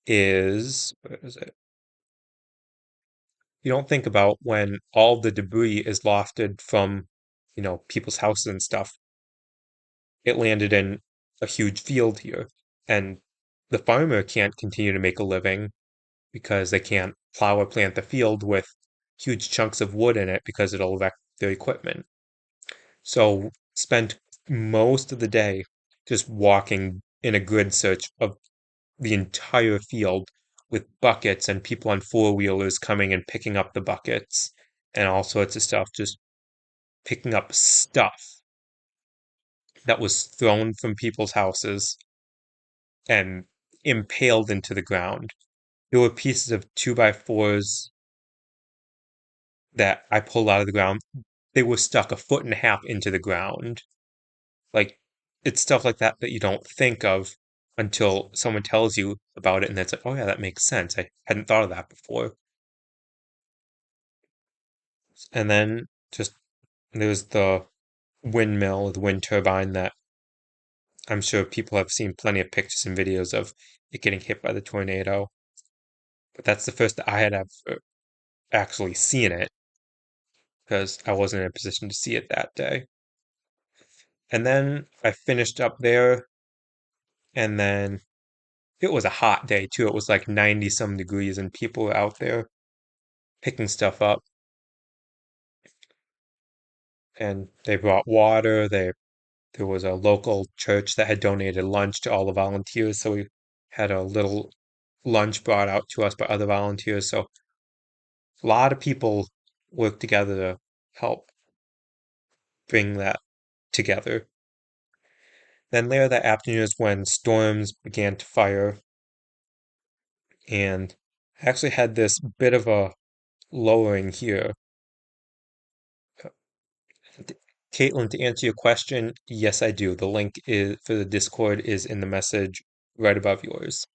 is, where is it? You don't think about when all the debris is lofted from, people's houses and stuff. It landed in a huge field here, and the farmer can't continue to make a living because they can't plow or plant the field with huge chunks of wood in it because it'll wreck their equipment. So spent most of the day just walking in a grid search of the entire field with buckets and people on four-wheelers coming and picking up the buckets and all sorts of stuff, just picking up stuff that was thrown from people's houses and impaled into the ground. There were pieces of two by fours that I pulled out of the ground. They were stuck a foot and a half into the ground. Like, it's stuff like that that you don't think of until someone tells you about it, and it's like, oh yeah, that makes sense. I hadn't thought of that before. And then just there's the windmill, the wind turbine that I'm sure people have seen plenty of pictures and videos of it getting hit by the tornado. But that's the first that I had ever actually seen it because I wasn't in a position to see it that day. And then I finished up there, and then it was a hot day too. It was like 90 some degrees, and people were out there picking stuff up. And they brought water. There was a local church that had donated lunch to all the volunteers, so we had a little lunch brought out to us by other volunteers. So a lot of people worked together to help bring that together. Then later that afternoon is when storms began to fire, and I actually had this bit of a lowering here. Caitlin, to answer your question, yes, I do. The link is for the Discord is in the message right above yours.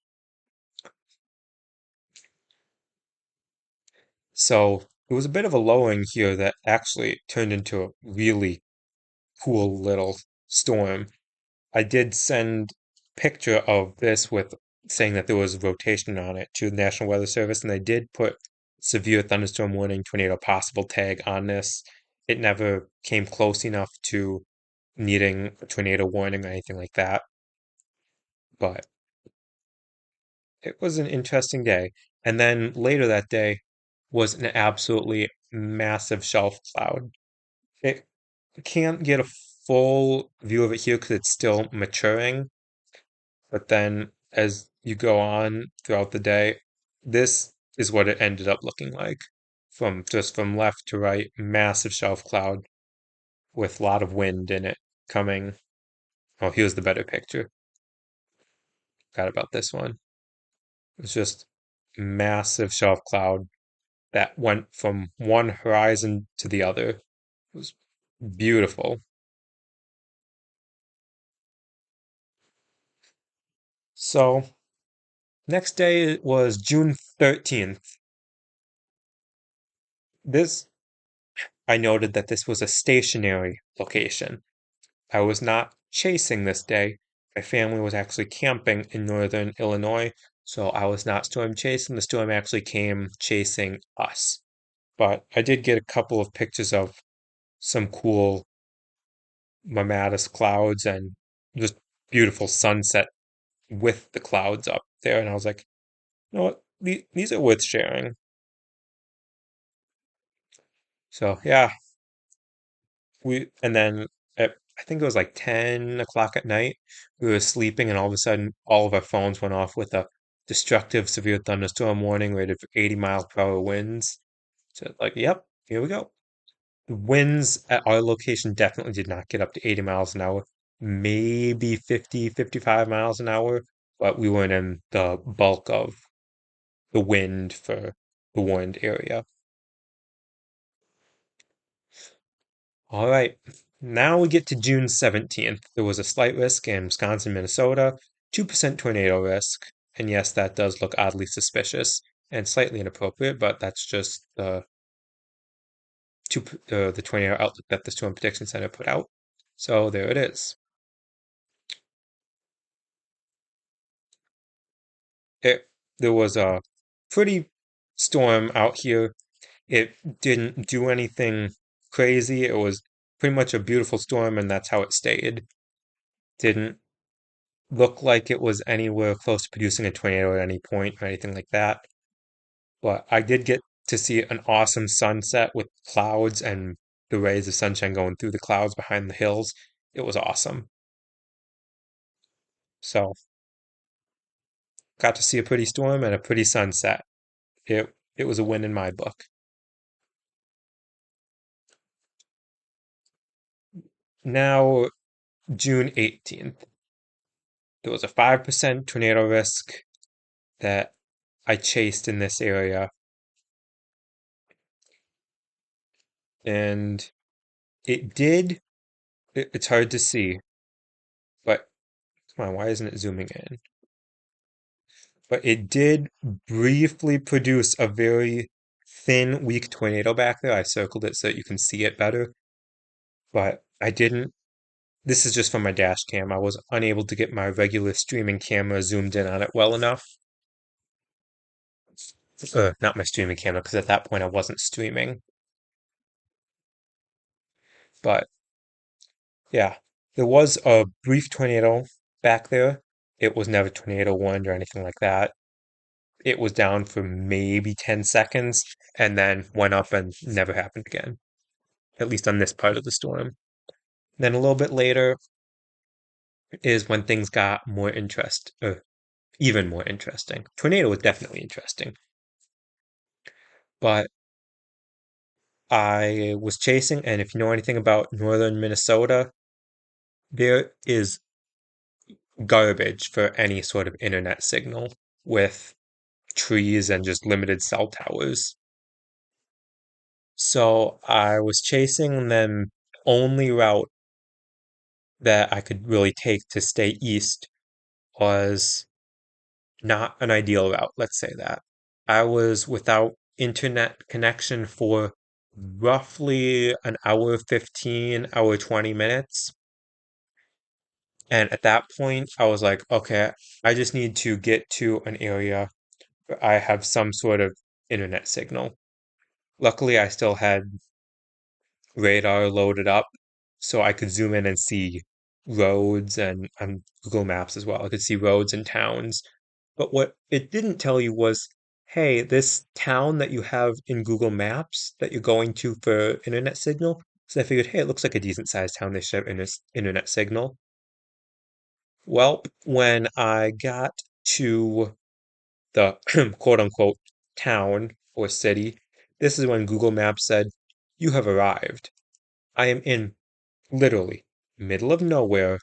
So it was a bit of a lowering here that actually turned into a really cool little storm. I did send picture of this with saying that there was rotation on it to the National Weather Service, and they did put severe thunderstorm warning, tornado possible tag on this. It never came close enough to needing a tornado warning or anything like that, but it was an interesting day. And then later that day was an absolutely massive shelf cloud. It can't get a full view of it here because it's still maturing. But then as you go on throughout the day, this is what it ended up looking like. From left to right, massive shelf cloud with a lot of wind in it coming. Oh, here's the better picture. Got about this one. It's just massive shelf cloud that went from one horizon to the other. It was beautiful. So, next day was June 13th. This, I noted that this was a stationary location. I was not chasing this day. My family was actually camping in northern Illinois, so I was not storm chasing. The storm actually came chasing us. But I did get a couple of pictures of some cool mammatus clouds and just beautiful sunset with the clouds up there. And I was like, you know what? These are worth sharing. So yeah, and then I think it was like 10 o'clock at night, we were sleeping, and all of a sudden, all of our phones went off with a destructive severe thunderstorm warning rated for 80 mile per hour winds. So like, yep, here we go. Winds at our location definitely did not get up to 80 miles an hour, maybe 50, 55 miles an hour, but we weren't in the bulk of the wind for the warned area. All right, now we get to June 17th. There was a slight risk in Wisconsin, Minnesota, 2% tornado risk. And yes, that does look oddly suspicious and slightly inappropriate, but that's just the tornado outlook that the Storm Prediction Center put out. So there it is. There was a pretty storm out here. It didn't do anything crazy. It was pretty much a beautiful storm, and that's how it stayed. Didn't look like it was anywhere close to producing a tornado at any point or anything like that. But I did get to see an awesome sunset with clouds and the rays of sunshine going through the clouds behind the hills. It was awesome. So, got to see a pretty storm and a pretty sunset. It was a win in my book. Now, June 18th, there was a 5% tornado risk that I chased in this area, and it did. It's hard to see, but come on, why isn't it zooming in? But it did briefly produce a very thin, weak tornado back there. I circled it so that you can see it better, but I didn't. This is just from my dash cam. I was unable to get my regular streaming camera zoomed in on it well enough. Not my streaming camera, because at that point I wasn't streaming. But yeah, there was a brief tornado back there. It was never tornado warned or anything like that. It was down for maybe 10 seconds and then went up and never happened again, at least on this part of the storm. Then a little bit later is when things got more even more interesting. Tornado was definitely interesting, but I was chasing, and if you know anything about northern Minnesota, there is garbage for any sort of internet signal with trees and just limited cell towers. So I was chasing, and then only route that I could really take to stay east was not an ideal route, let's say that. I was without internet connection for roughly an hour 15, hour 20 minutes. And at that point, I was like, okay, I just need to get to an area where I have some sort of internet signal. Luckily, I still had radar loaded up so I could zoom in and see roads and on Google Maps as well. I could see roads and towns. But what it didn't tell you was, hey, this town that you have in Google Maps that you're going to for internet signal. So I figured, hey, it looks like a decent sized town. They should have internet signal. Well, when I got to the quote unquote town or city, this is when Google Maps said, you have arrived. I am in literally middle of nowhere,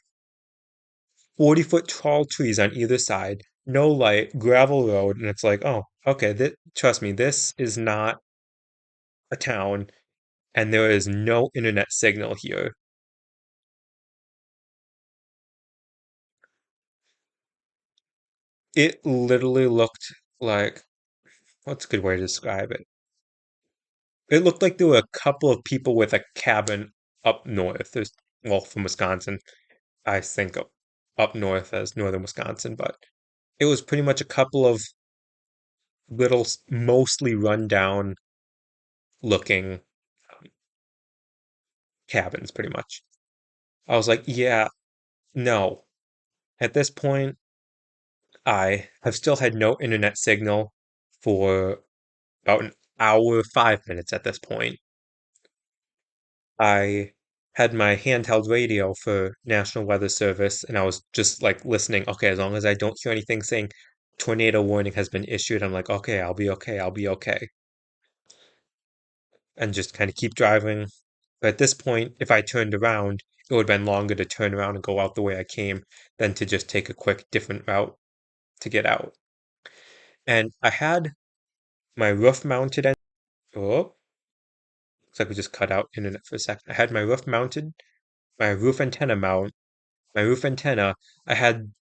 40-foot tall trees on either side, no light, gravel road, and it's like, oh, okay, trust me, this is not a town, and there is no internet signal here. It literally looked like, what's a good way to describe it? It looked like there were a couple of people with a cabin up north. There's, well, from Wisconsin, I think up north as northern Wisconsin, but it was pretty much a couple of little, mostly rundown looking cabins, pretty much. I was like, yeah, no. At this point, I have still had no internet signal for about an hour, 5 minutes at this point. I had my handheld radio for National Weather Service, and I was just like listening. Okay, as long as I don't hear anything saying tornado warning has been issued, I'm like, okay, I'll be okay, I'll be okay. and just kind of keep driving. But at this point, if I turned around, it would have been longer to turn around and go out the way I came than to just take a quick different route to get out. And I had my roof mounted and oh, looks like we just cut out internet for a second. I had my roof mounted, my roof antenna mount, my roof antenna. I had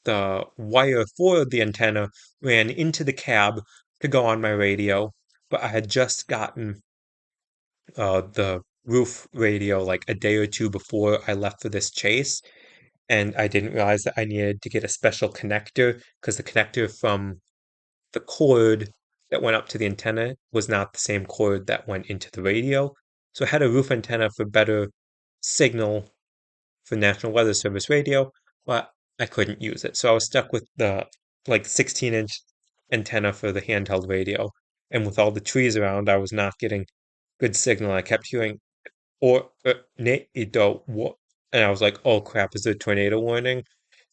the wire for the antenna ran into the cab to go on my radio, but I had just gotten the roof radio like a day or two before I left for this chase, and I didn't realize that I needed to get a special connector because the connector from the cord that went up to the antenna was not the same cord that went into the radio. So I had a roof antenna for better signal for National Weather Service radio, but I couldn't use it. So I was stuck with the like 16-inch antenna for the handheld radio. And with all the trees around, I was not getting good signal. I kept hearing or tornado, and I was like, "Oh crap! Is there a tornado warning?"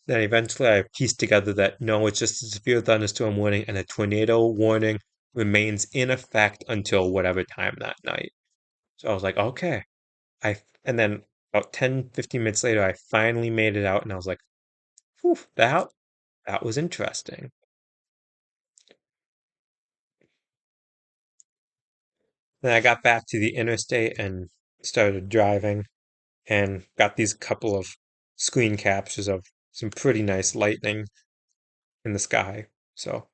Then eventually, I pieced together that no, it's just a severe thunderstorm warning, and a tornado warning remains in effect until whatever time that night. So I was like, "Okay." And then about 10, 15 minutes later, I finally made it out, and I was like, "Whew, that was interesting." Then I got back to the interstate and started driving, and got these couple of screen captures of some pretty nice lightning in the sky. So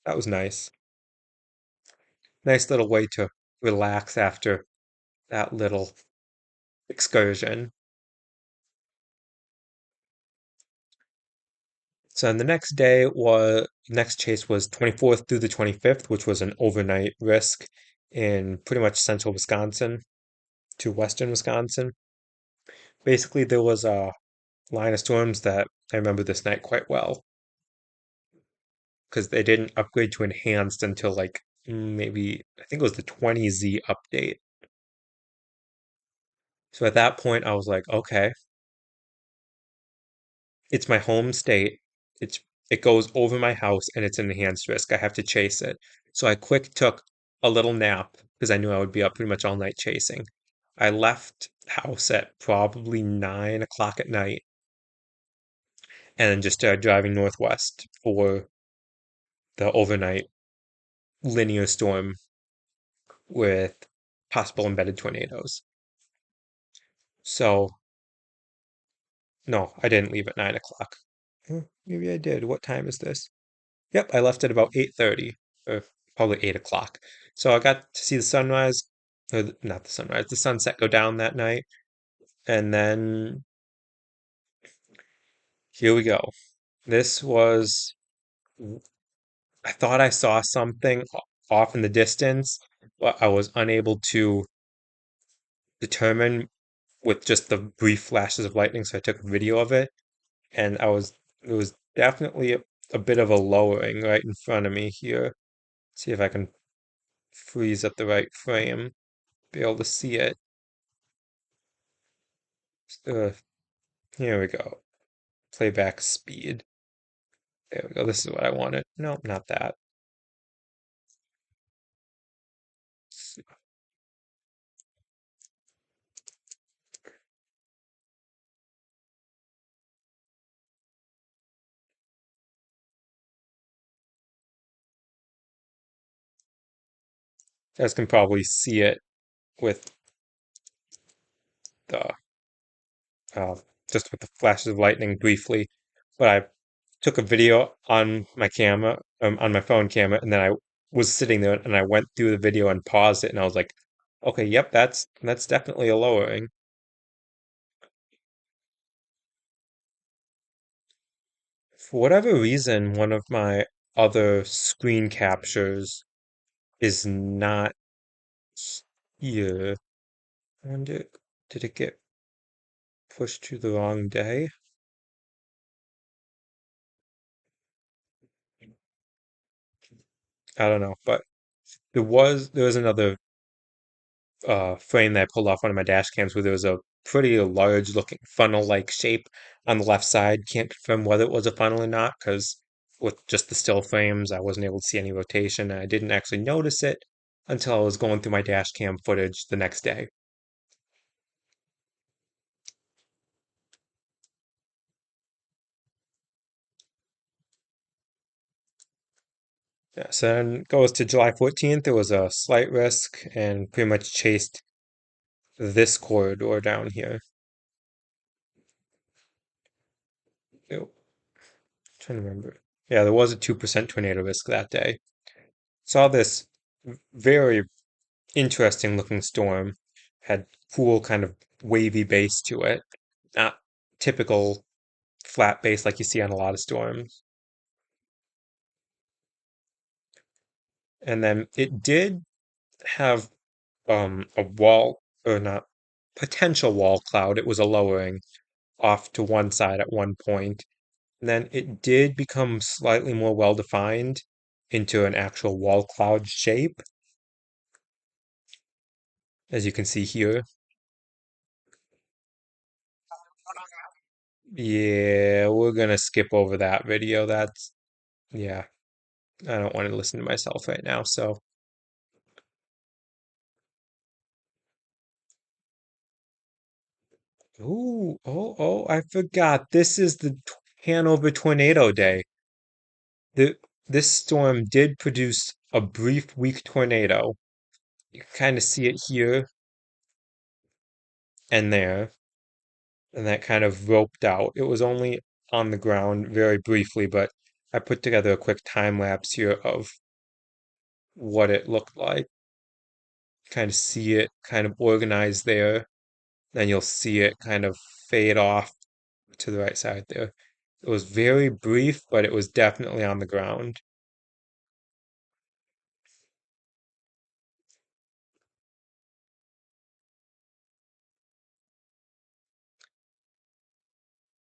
that was nice. Nice little way to relax after that little excursion. So the next day was next chase was 24th through the 25th, which was an overnight risk in pretty much central Wisconsin to western Wisconsin. Basically, there was a line of storms that I remember this night quite well because they didn't upgrade to enhanced until like maybe I think it was the 20Z update. So at that point, I was like, okay, it's my home state. It's it goes over my house and it's an enhanced risk. I have to chase it. So I quick took a little nap because I knew I would be up pretty much all night chasing. I left house at probably 9 o'clock at night and then just started driving northwest for the overnight linear storm with possible embedded tornadoes. So no, I didn't leave at 9 o'clock. Maybe I did. What time is this? Yep, I left at about 8:30, or probably 8 o'clock. So I got to see the sunrise, or not the sunrise, the sunset go down that night. And then here we go. This was, I thought I saw something off in the distance, but I was unable to determine with just the brief flashes of lightning. So I took a video of it, and it was definitely a bit of a lowering right in front of me here. See if I can freeze at the right frame, be able to see it. Uh, Here we go. Playback speed. There we go. This is what I wanted. No, not that. You guys can probably see it with the uh, just with the flashes of lightning briefly. But I took a video on my camera, on my phone camera, and then I was sitting there and I went through the video and paused it, and I was like, okay, yep, that's definitely a lowering. For whatever reason, one of my other screen captures is not here. I wonder, did it get pushed to the wrong day? I don't know, but there was another frame that I pulled off one of my dash cams where there was a pretty large looking funnel like shape on the left side. Can't confirm whether it was a funnel or not because with just the still frames, I wasn't able to see any rotation and I didn't actually notice it until I was going through my dash cam footage the next day. Yeah, so then goes to July 14th. There was a slight risk and pretty much chased this corridor down here. Ew, trying to remember. Yeah, there was a 2% tornado risk that day. Saw this very interesting looking storm. Had cool kind of wavy base to it. Not typical flat base like you see on a lot of storms. And then it did have a wall or not potential wall cloud. It was a lowering off to one side at one point. And then it did become slightly more well defined into an actual wall cloud shape, as you can see here. Yeah, we're gonna skip over that video. That's, yeah, I don't want to listen to myself right now. So, I forgot. This is the Hanover tornado day. The, this storm did produce a brief, weak tornado. You can kind of see it here and there, and that kind of roped out. It was only on the ground very briefly, but I put together a quick time lapse here of what it looked like. Kind of see it kind of organized there. Then you'll see it kind of fade off to the right side there. It was very brief, but it was definitely on the ground.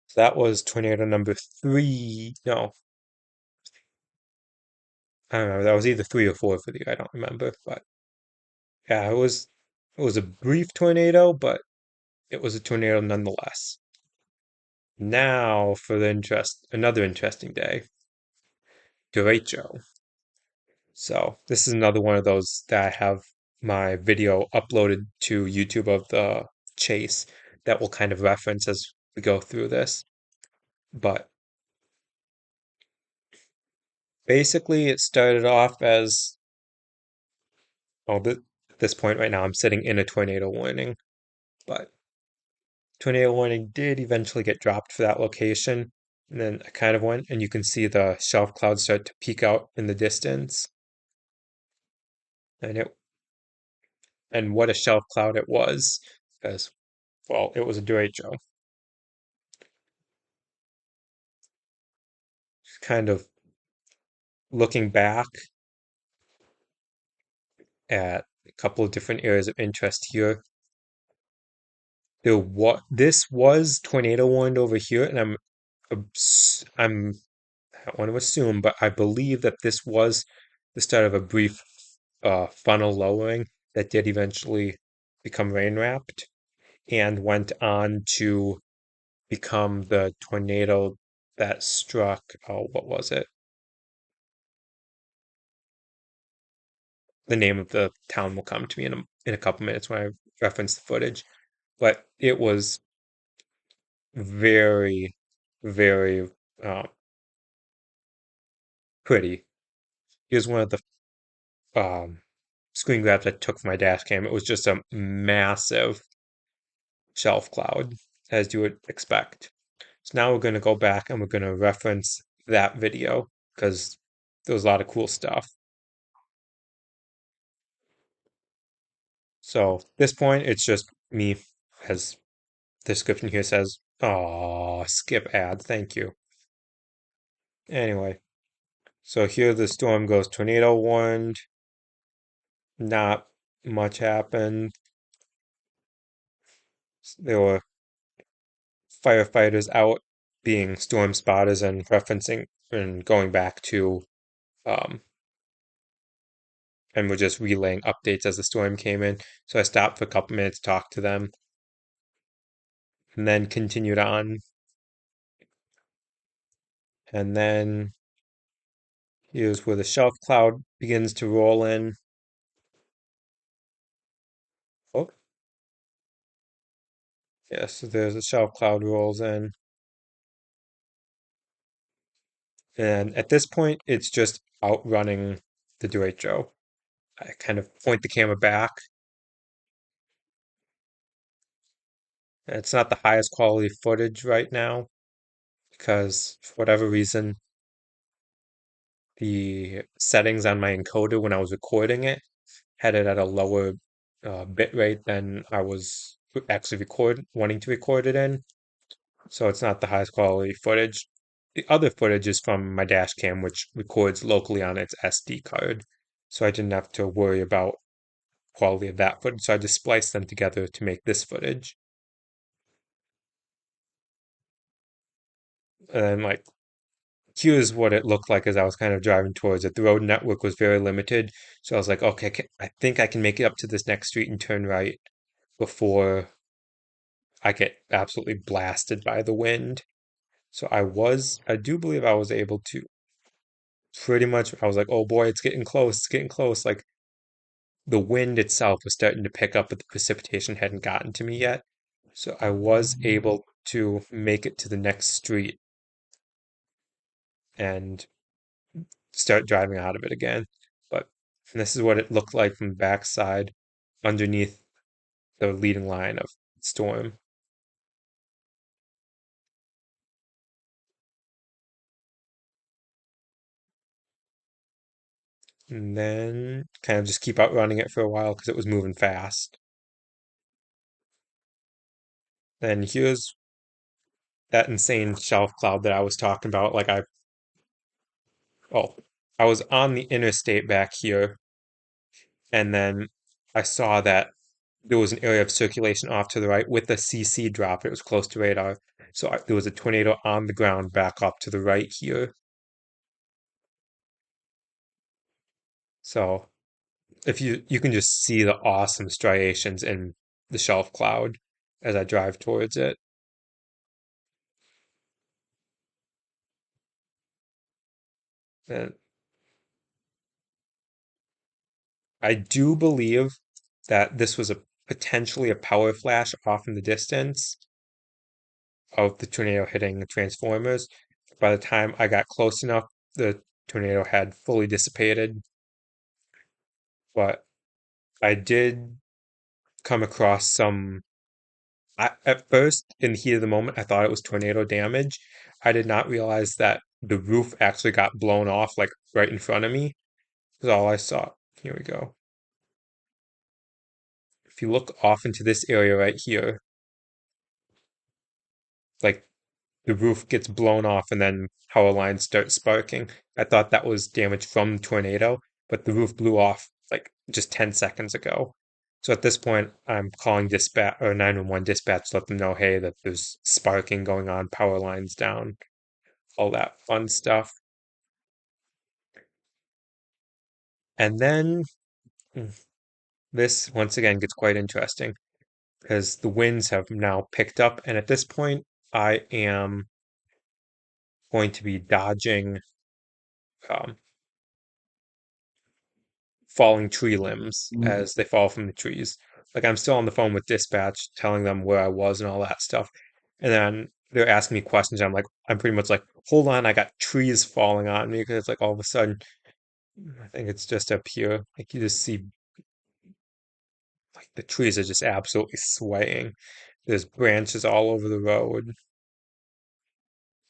So that was tornado number three. No, I don't remember. That was either three or four for the year. I don't remember. But yeah, it was a brief tornado, but it was a tornado nonetheless. Now for another interesting day, derecho. So this is another one of those that I have my video uploaded to YouTube of the chase that will kind of reference as we go through this. But basically, it started off as, oh, at this point right now, I'm sitting in a tornado warning, but tornado warning did eventually get dropped for that location. And then I kind of went, and you can see the shelf clouds start to peek out in the distance. And what a shelf cloud it was, because, well, it was a derecho. Kind of looking back at a couple of different areas of interest here. This was tornado warned over here, and I'm I don't want to assume, but I believe that this was the start of a brief funnel lowering that did eventually become rain wrapped and went on to become the tornado that struck. Oh, what was it? The name of the town will come to me in a couple minutes when I reference the footage. But it was very, very uh, pretty. Here's one of the screen grabs I took from my dash cam. It was just a massive shelf cloud, as you would expect. So now we're going to go back and we're going to reference that video because there was a lot of cool stuff. So this point, it's just me, as the description here says. Oh, skip ad. Thank you. Anyway, so here the storm goes tornado warned. Not much happened. There were firefighters out being storm spotters and referencing and going back to um, and we're just relaying updates as the storm came in. So I stopped for a couple minutes, talked to them, and then continued on. And then here's where the shelf cloud begins to roll in. Yeah, so there's a shelf cloud rolls in, and at this point, it's just outrunning the derecho. I kind of point the camera back. It's not the highest quality footage right now because, for whatever reason, the settings on my encoder when I was recording it had it at a lower bit rate than I was actually wanting to record it in. So it's not the highest quality footage. The other footage is from my dash cam, which records locally on its SD card. So I didn't have to worry about quality of that footage. So I just spliced them together to make this footage. And then, like, here's what it looked like as I was kind of driving towards it. The road network was very limited. So I was like, okay, I think I can make it up to this next street and turn right before I get absolutely blasted by the wind. So I do believe I was able to pretty much, I was like, oh boy, it's getting close, it's getting close. Like the wind itself was starting to pick up, but the precipitation hadn't gotten to me yet. So I was able to make it to the next street and start driving out of it again. But this is what it looked like from the backside underneath the leading line of storm. And then kind of just keep outrunning it for a while because it was moving fast. Then here's that insane shelf cloud that I was talking about. Oh, I was on the interstate back here, and then I saw that there was an area of circulation off to the right with a CC drop. It was close to radar. So there was a tornado on the ground back up to the right here. So if you can just see the awesome striations in the shelf cloud as I drive towards it. And I do believe that this was a potentially a power flash off in the distance of the tornado hitting the transformers. By the time I got close enough, the tornado had fully dissipated. But I did come across some. At first, in the heat of the moment, I thought it was tornado damage. I did not realize that the roof actually got blown off, like right in front of me. That's all I saw. Here we go. If you look off into this area right here, like the roof gets blown off and then power lines start sparking. I thought that was damage from the tornado, but the roof blew off like just 10 seconds ago. So at this point, I'm calling dispatch or 911 dispatch to let them know, hey, that there's sparking going on, power lines down, all that fun stuff. And then this once again gets quite interesting because the winds have now picked up, and at this point, I am going to be dodging um, falling tree limbs as they fall from the trees. Like I'm still on the phone with dispatch telling them where I was and all that stuff. And then they're asking me questions. I'm pretty much like, hold on, I got trees falling on me because it's like all of a sudden, I think it's just up here. Like you just see like the trees are just absolutely swaying. There's branches all over the road.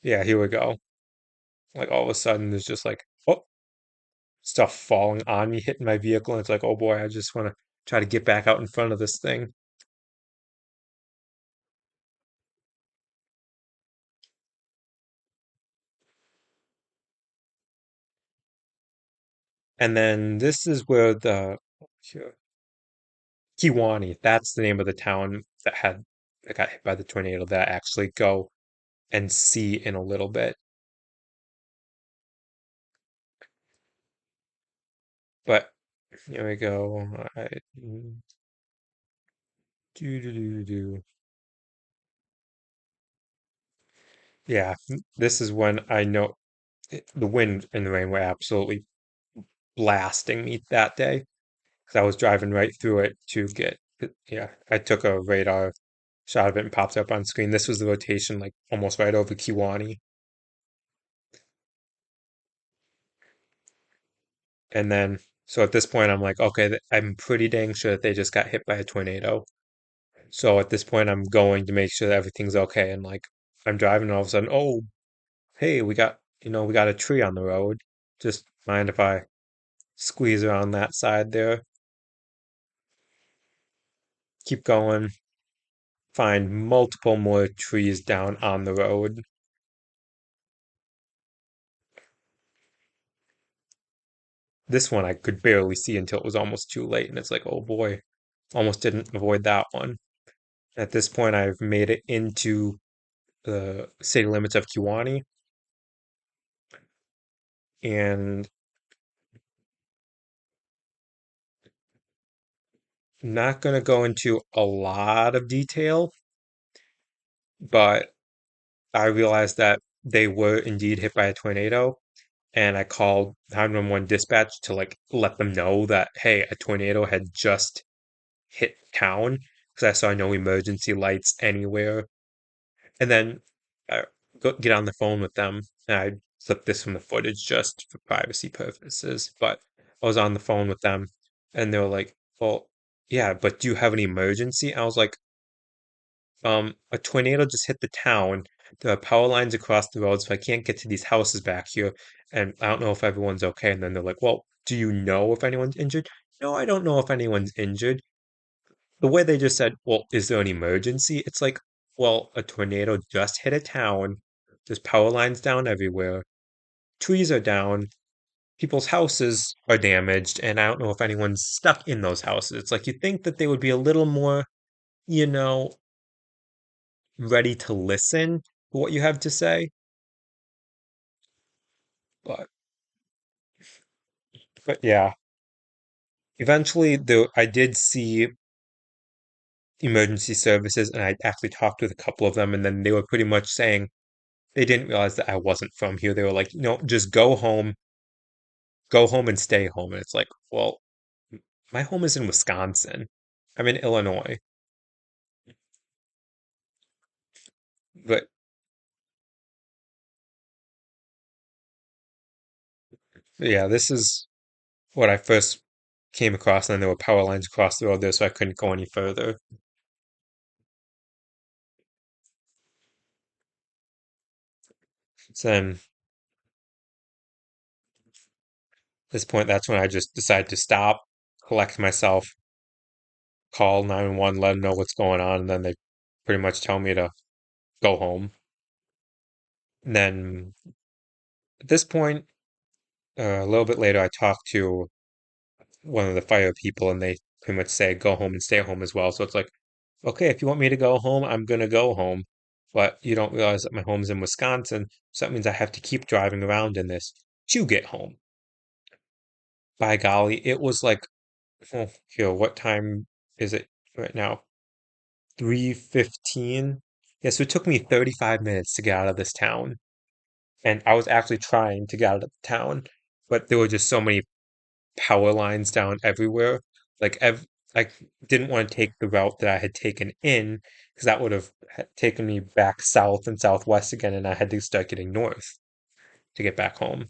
Yeah, here we go. Like all of a sudden there's just like, oh, stuff falling on me, hitting my vehicle. And it's like, oh boy, I just want to try to get back out in front of this thing. And then this is where the Kiwani, that's the name of the town that got hit by the tornado that I actually go and see in a little bit. But here we go. Do do do do. Yeah, this is when I know the wind and the rain were absolutely blasting me that day because I was driving right through it to get. Yeah, I took a radar shot of it and popped up on screen. This was the rotation, like almost right over Kiwani. And then, so at this point, I'm like, okay, I'm pretty dang sure that they just got hit by a tornado. So at this point, I'm going to make sure that everything's okay. And like, I'm driving, and all of a sudden, oh, hey, we got a tree on the road. Just mind if I squeeze around that side there? Keep going, find multiple more trees down on the road. This one I could barely see until it was almost too late, and it's like, oh boy, almost didn't avoid that one. At this point, I've made it into the city limits of Kiwani, and not going to go into a lot of detail, but I realized that they were indeed hit by a tornado, and I called 911 dispatch to like let them know that, hey, a tornado had just hit town because I saw no emergency lights anywhere. And then I get on the phone with them, and I clipped this from the footage just for privacy purposes. But I was on the phone with them, and they were like, "Well, yeah, but do you have an emergency?" I was like, a tornado just hit the town. There are power lines across the road, so I can't get to these houses back here, and I don't know if everyone's okay." And then they're like, "Well, do you know if anyone's injured?" No, I don't know if anyone's injured. The way they just said, well, is there an emergency? It's like, well, a tornado just hit a town. There's power lines down everywhere. Trees are down. People's houses are damaged. And I don't know if anyone's stuck in those houses. It's like you think that they would be a little more, you know, ready to listen to what you have to say. But, but yeah, eventually, I did see emergency services and I actually talked with a couple of them. And then they were pretty much saying, they didn't realize that I wasn't from here. They were like, no, just go home and stay home. And it's like, well, my home is in Wisconsin. I'm in Illinois. But yeah, this is what I first came across, and then there were power lines across the road there, so I couldn't go any further. So then, at this point, that's when I just decided to stop, collect myself, call 911, let them know what's going on, and then they pretty much tell me to go home. And then at this point, a little bit later, I talked to one of the fire people, and they pretty much say go home and stay home as well. So it's like, okay, if you want me to go home, I'm gonna go home. But you don't realize that my home's in Wisconsin, so that means I have to keep driving around in this to get home. By golly, it was like, oh, here, what time is it right now? 3:15. Yeah, so it took me 35 minutes to get out of this town. And I was actually trying to get out of the town, but there were just so many power lines down everywhere. Like I didn't want to take the route that I had taken in because that would have taken me back south and southwest again, and I had to start getting north to get back home.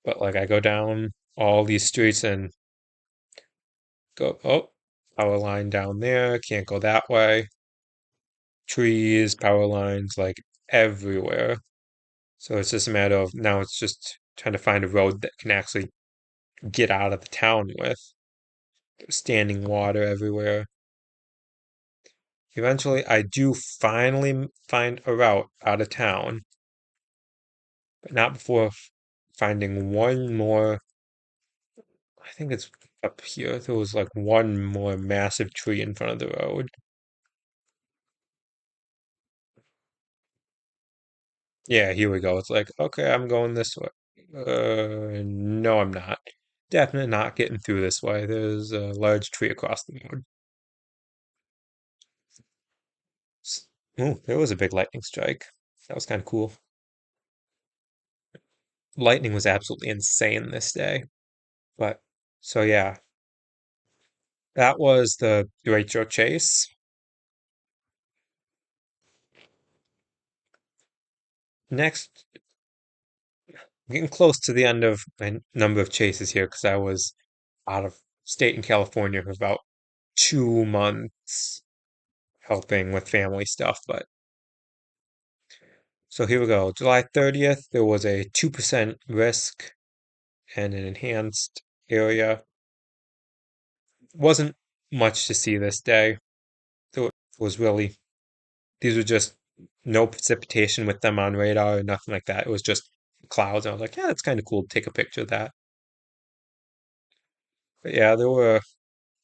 But like I go down all these streets and go, oh, power line down there, can't go that way. Trees, power lines, like everywhere. So it's just a matter of now it's just trying to find a road that can actually get out of the town with. Standing water everywhere. Eventually, I do finally find a route out of town, but not before finding one more. I think it's up here. There was like one more massive tree in front of the road. Yeah, here we go. It's like, okay, I'm going this way. No, I'm not. Definitely not getting through this way. There's a large tree across the road. Oh, there was a big lightning strike. That was kind of cool. Lightning was absolutely insane this day. But so yeah, that was the Rachel Chase. Next, getting close to the end of my number of chases here because I was out of state in California for about 2 months helping with family stuff. But so here we go. July 30th, there was a 2% risk and an enhanced area. Wasn't much to see this day. There was really, these were just no precipitation with them on radar or nothing like that. It was just clouds. And I was like, yeah, that's kind of cool to take a picture of that. But yeah,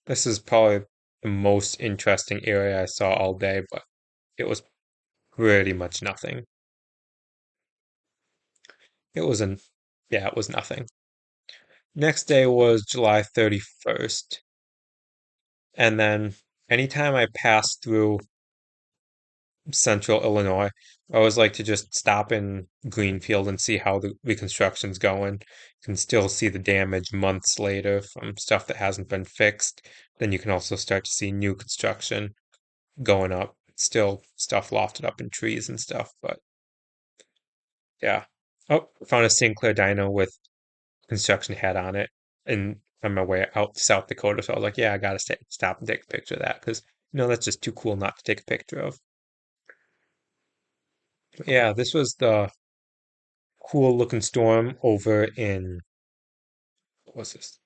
this is probably the most interesting area I saw all day, but it was pretty much nothing. It was an, yeah, it was nothing. Next day was July 31st. And then anytime I passed through central Illinois, I always like to just stop in Greenfield and see how the reconstruction's going. You can still see the damage months later from stuff that hasn't been fixed. Then you can also start to see new construction going up. Still stuff lofted up in trees and stuff, but yeah. Oh, found a Sinclair dyno with construction hat on it and on my way out to South Dakota. So I was like, yeah, I gotta stop and take a picture of that because that's just too cool not to take a picture of. But yeah, this was the cool looking storm over in what was this?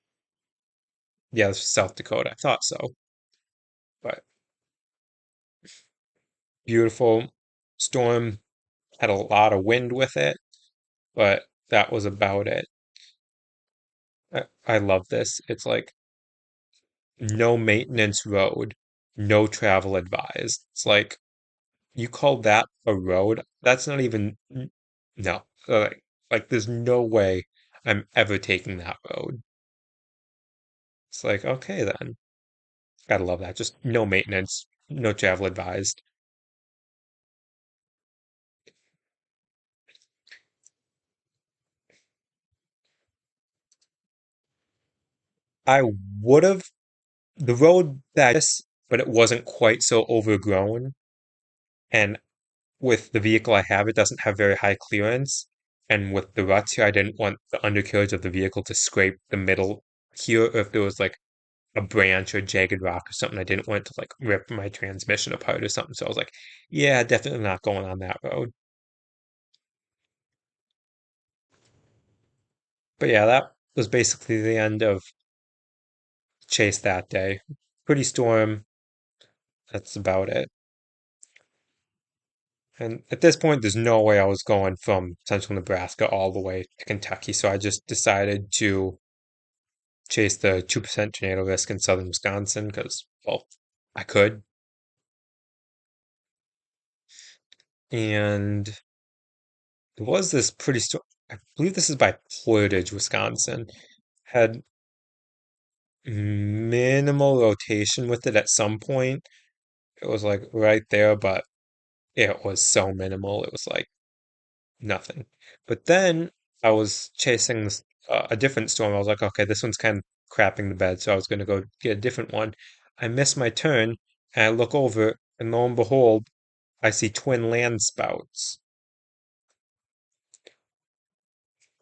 Yeah, this was South Dakota. I thought so, but beautiful storm. Had a lot of wind with it, but that was about it. I love this. It's like no maintenance road, no travel advised. It's like you call that a road? That's not even no. There's no way I'm ever taking that road. It's like, okay then. Gotta love that. Just no maintenance, no travel advised. I would have the road that but it wasn't quite so overgrown. And with the vehicle I have, it doesn't have very high clearance. And with the ruts here, I didn't want the undercarriage of the vehicle to scrape the middle here. If there was like a branch or jagged rock or something, I didn't want it to like rip my transmission apart or something. So I was like, yeah, definitely not going on that road. But yeah, that was basically the end of Chase that day. Pretty storm. That's about it. And at this point, there's no way I was going from central Nebraska all the way to Kentucky. So I just decided to chase the 2% tornado risk in southern Wisconsin because, well, I could. And there was this pretty storm. I believe this is by Portage, Wisconsin. Had minimal rotation with it at some point. It was like right there, but it was so minimal. It was like nothing. But then I was chasing a different storm. I was like, okay, this one's kind of crapping the bed, so I was going to go get a different one. I miss my turn, and I look over, and lo and behold, I see twin land spouts.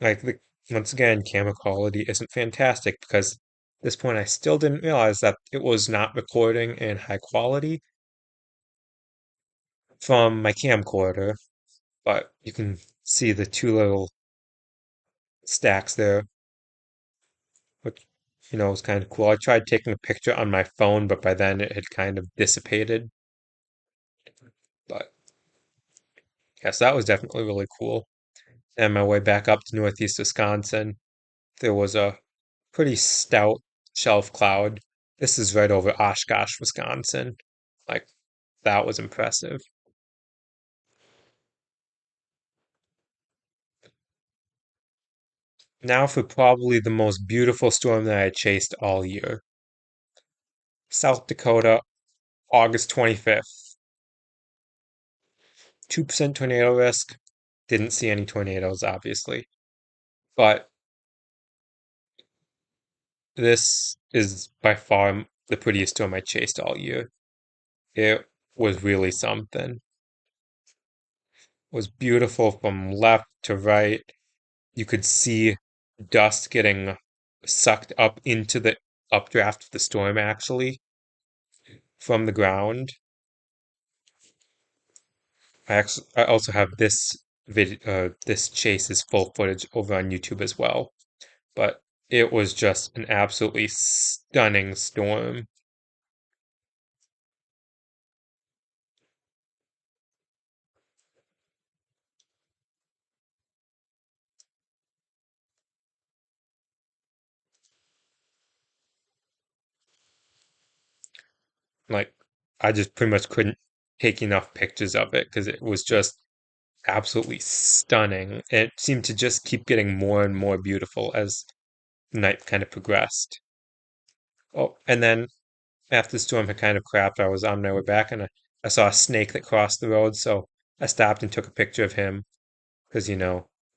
Like once again, camera quality isn't fantastic because at this point I still didn't realize that it was not recording in high quality from my camcorder, but you can see the two little stacks there, which was kind of cool. I tried taking a picture on my phone, but by then it had kind of dissipated. But yes, that was definitely really cool. And my way back up to northeast Wisconsin, there was a pretty stout shelf cloud. This is right over Oshkosh, Wisconsin. Like that was impressive. Now for probably the most beautiful storm that I chased all year. South Dakota, August 25th. 2% tornado risk. Didn't see any tornadoes, obviously. But this is by far the prettiest storm I chased all year. It was really something. was beautiful from left to right. You could see dust getting sucked up into the updraft of the storm actually from the ground. I also have this chase's full footage over on YouTube as well. But it was just an absolutely stunning storm. Like I just pretty much couldn't take enough pictures of it because it was just absolutely stunning. It seemed to just keep getting more and more beautiful as the night kind of progressed. Oh, and then after the storm had kind of crapped, I was on my way back and I saw a snake that crossed the road, so I stopped and took a picture of him because,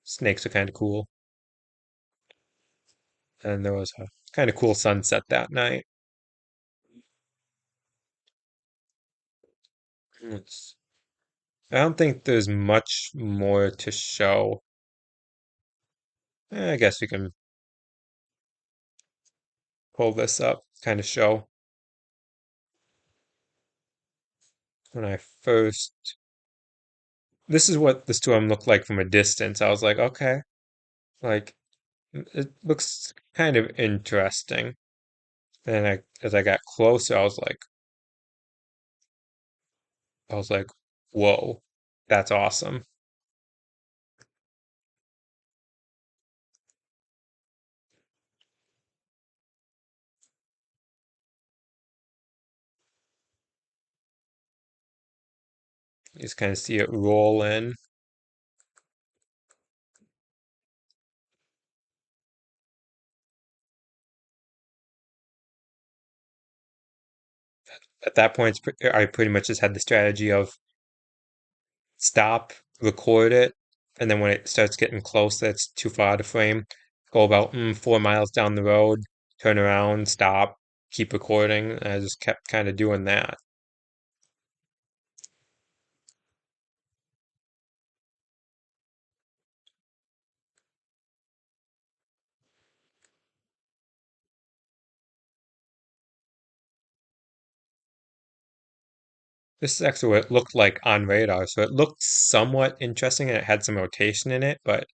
snakes are kind of cool. And there was a kind of cool sunset that night. It's, I don't think there's much more to show. I guess we can pull this up, kind of show when I first. This is what the storm looked like from a distance. I was like, okay, like it looks kind of interesting. Then as I got closer, I was like, whoa, that's awesome. You just kind of see it roll in. At that point, I pretty much just had the strategy of stop, record it, and then when it starts getting close, that's too far to frame. Go about 4 miles down the road, turn around, stop, keep recording. And I just kept kind of doing that. This is actually what it looked like on radar, so it looked somewhat interesting and it had some rotation in it, but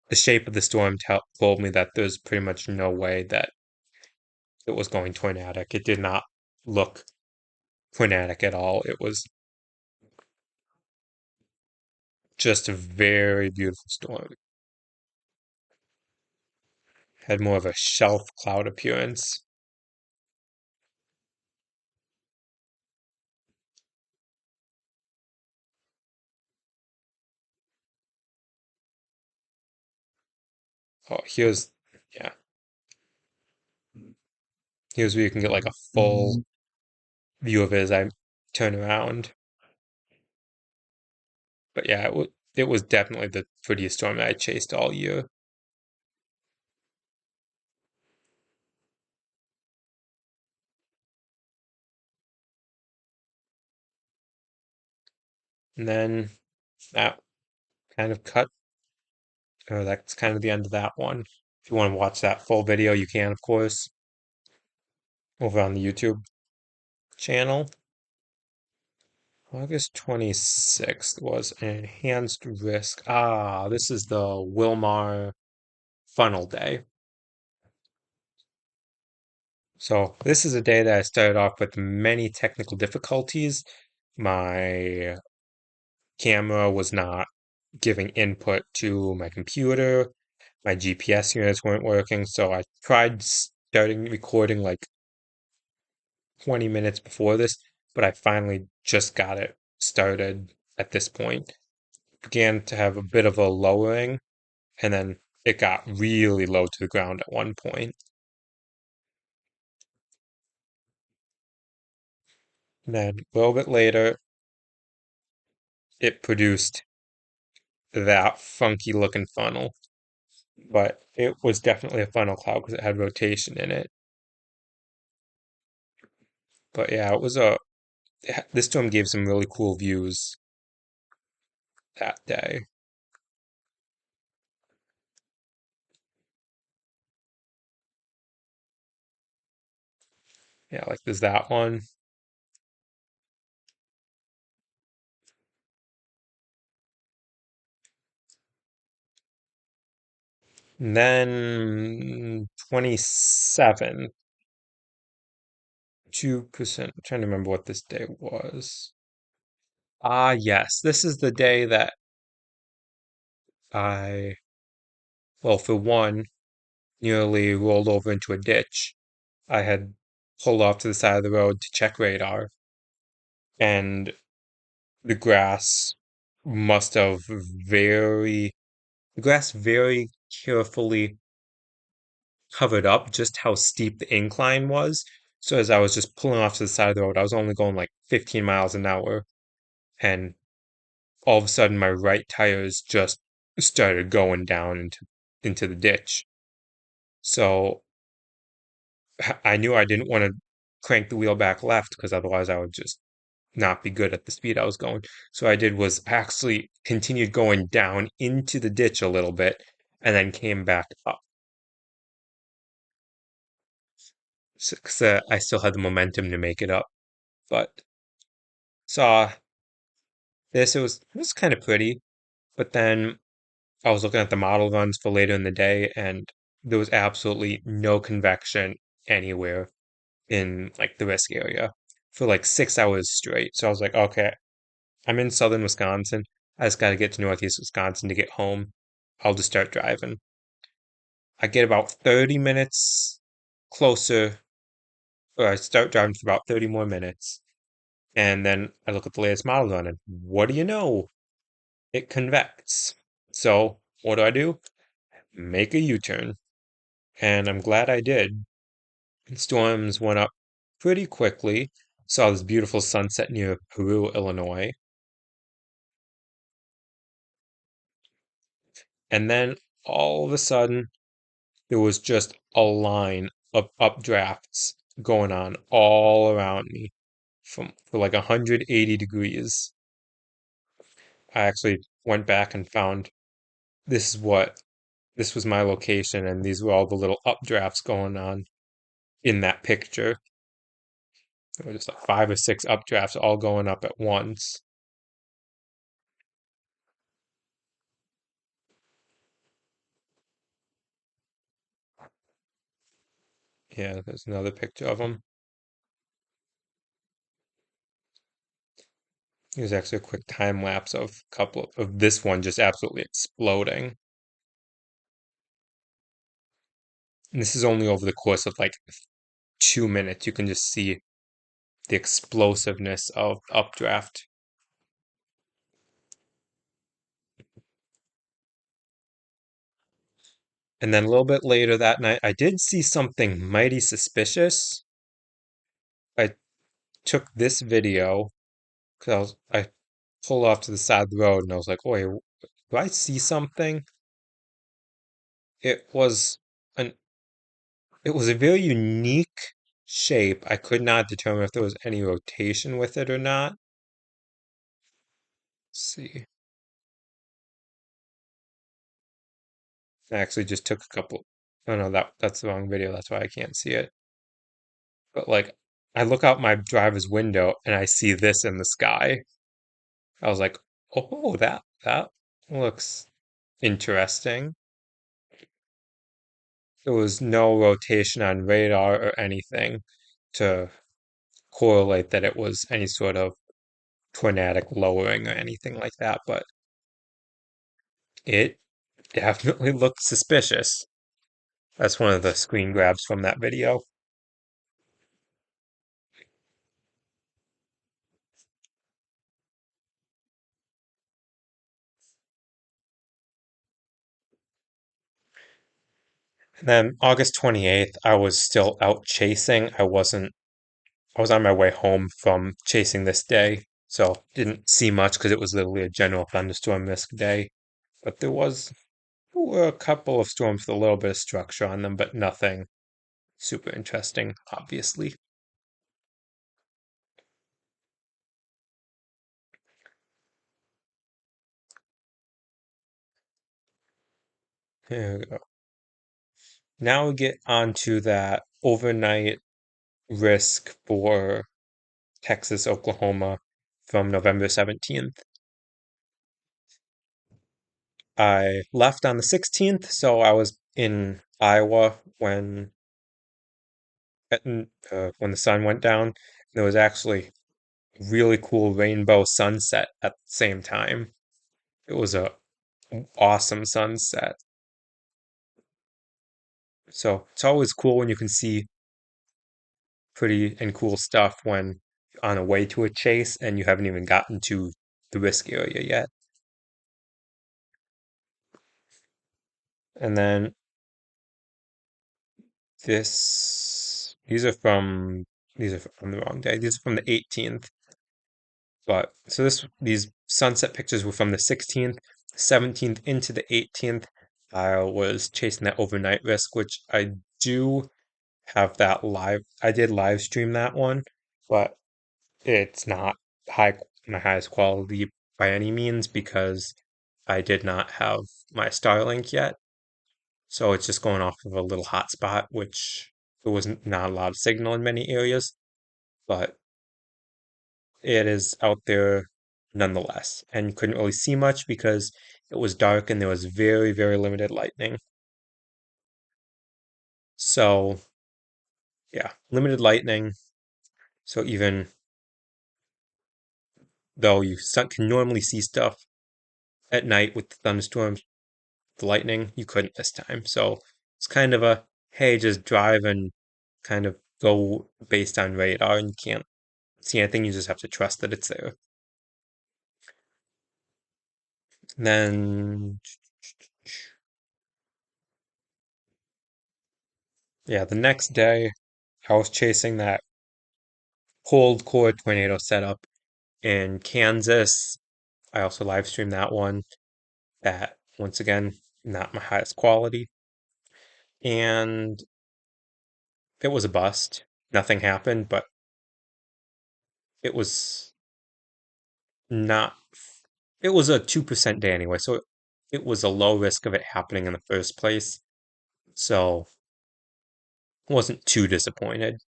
the shape of the storm told me that there's pretty much no way that it was going tornadic. It did not look tornadic at all. It was just a very beautiful storm. Had more of a shelf cloud appearance. Oh, yeah, here's where you can get like a full view of it as I turn around. But yeah, it was definitely the prettiest storm that I chased all year. And then that kind of cut, or that's kind of the end of that one. If you want to watch that full video, you can, of course, over on the YouTube channel. August 26th was an enhanced risk. Ah, this is the Wilmar funnel day. So this is a day that I started off with many technical difficulties. My camera was not giving input to my computer. My GPS units weren't working, so I tried starting recording like 20 minutes before this, but I finally just got it started at this point. Began to have a bit of a lowering, and then it got really low to the ground at one point. And then a little bit later, it produced that funky looking funnel, but it was definitely a funnel cloud because it had rotation in it. But yeah, this storm gave some really cool views. that day. Yeah, like there's that one. And then 27, 2%. I'm trying to remember what this day was. Ah, yes, this is the day that I, well, for one, nearly rolled over into a ditch. I had pulled off to the side of the road to check radar, and the grass must have the grass very carefully covered up just how steep the incline was. So as I was just pulling off to the side of the road, I was only going like 15 miles an hour, and all of a sudden my right tires just started going down into the ditch. So I knew I didn't want to crank the wheel back left because otherwise I would just not be good at the speed I was going. So I did was actually continued going down into the ditch a little bit and then came back up. So, 'cause, I still had the momentum to make it up. But saw this, it was kind of pretty. But then I was looking at the model runs for later in the day, and there was absolutely no convection anywhere in like the risk area for like 6 hours straight. So I was like, okay, I'm in southern Wisconsin. I just got to get to northeast Wisconsin to get home. I'll just start driving. I get about 30 minutes closer, or I start driving for about 30 more minutes. And then I look at the latest model run, and what do you know? It convects. So what do? Make a U-turn. And I'm glad I did. Storms went up pretty quickly. Saw this beautiful sunset near Peru, Illinois. And then all of a sudden, there was just a line of updrafts going on all around me from for like 180 degrees. I actually went back and found this is what this was my location, and these were all the little updrafts going on in that picture. There were just like 5 or 6 updrafts all going up at once. Yeah, there's another picture of them. Here's actually a quick time lapse of a couple of this one just absolutely exploding. And this is only over the course of like 2 minutes. You can just see the explosiveness of updraft. And then a little bit later that night, I did see something mighty suspicious. I took this video because I pulled off to the side of the road and I was like, "Wait, do I see something?" It was an it was a very unique shape. I could not determine if there was any rotation with it or not. Let's see. I actually just took a couple. Oh no, that's the wrong video. That's why I can't see it. But like, I look out my driver's window and I see this in the sky. I was like, "Oh, that looks interesting." There was no rotation on radar or anything to correlate that it was any sort of tornadic lowering or anything like that, but it definitely looked suspicious. That's one of the screen grabs from that video. And then August 28th, I was still out chasing. I was on my way home from chasing this day, so didn't see much because it was literally a general thunderstorm risk day. But there were a couple of storms with a little bit of structure on them, but nothing super interesting, obviously. Here we go. Now we get onto that overnight risk for Texas, Oklahoma from November 17th. I left on the 16th, so I was in Iowa when the sun went down. There was actually a really cool rainbow sunset at the same time. It was a awesome sunset. So it's always cool when you can see pretty and cool stuff when on a way to a chase and you haven't even gotten to the risk area yet. And then these are from the wrong day. These are from the 18th. But so these sunset pictures were from the 16th, 17th into the 18th. I was chasing that overnight risk, which I do have that live. I did live stream that one, but it's not high my highest quality by any means because I did not have my Starlink yet. So it's just going off of a little hotspot, which there was not a lot of signal in many areas, but it is out there nonetheless. And you couldn't really see much because it was dark and there was very, very limited lightning. So, yeah, limited lightning. So even though can normally see stuff at night with the thunderstorms, the lightning, you couldn't this time. So it's kind of a hey, just drive and kind of go based on radar, and you can't see anything. You just have to trust that it's there. And then, yeah, the next day, I was chasing that cold core tornado setup in Kansas. I also live streamed that one. That once again, not my highest quality, and it was a bust. Nothing happened, but it was not. It was a 2% day anyway, so it was a low risk of it happening in the first place. So wasn't too disappointed.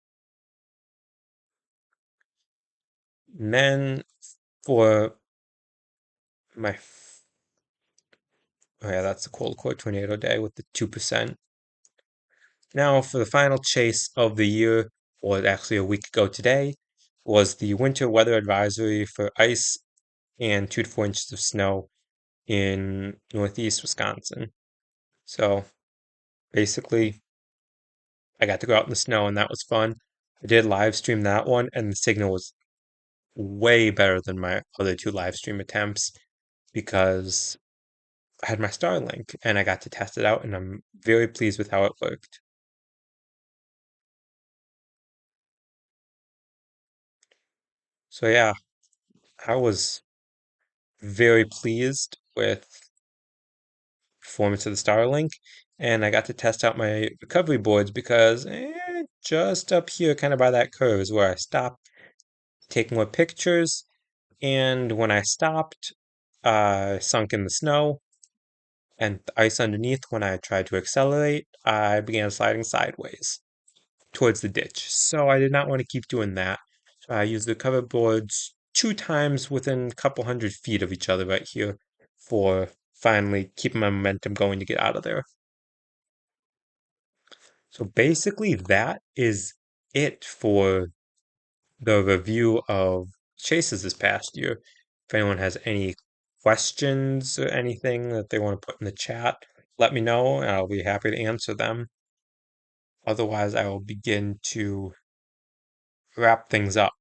And then for my, oh yeah, that's the cold core tornado day with the 2%. Now for the final chase of the year, or actually a week ago today, was the winter weather advisory for ice and 2 to 4 inches of snow in northeast Wisconsin. So basically, I got to go out in the snow and that was fun. I did live stream that one, and the signal was way better than my other two live stream attempts because I had my Starlink and I got to test it out, and I'm very pleased with how it worked. So yeah, I was very pleased with performance of the Starlink, and I got to test out my recovery boards because just up here, kind of by that curve, is where I stopped, take more pictures, and when I stopped, I sunk in the snow and the ice underneath. When I tried to accelerate, I began sliding sideways towards the ditch. So I did not want to keep doing that. So I used the cover boards 2 times within a couple 100 feet of each other right here for finally keeping my momentum going to get out of there. So basically, that is it for the review of chases this past year. If anyone has any questions or anything that they want to put in the chat, let me know and I'll be happy to answer them. Otherwise, I will begin to wrap things up.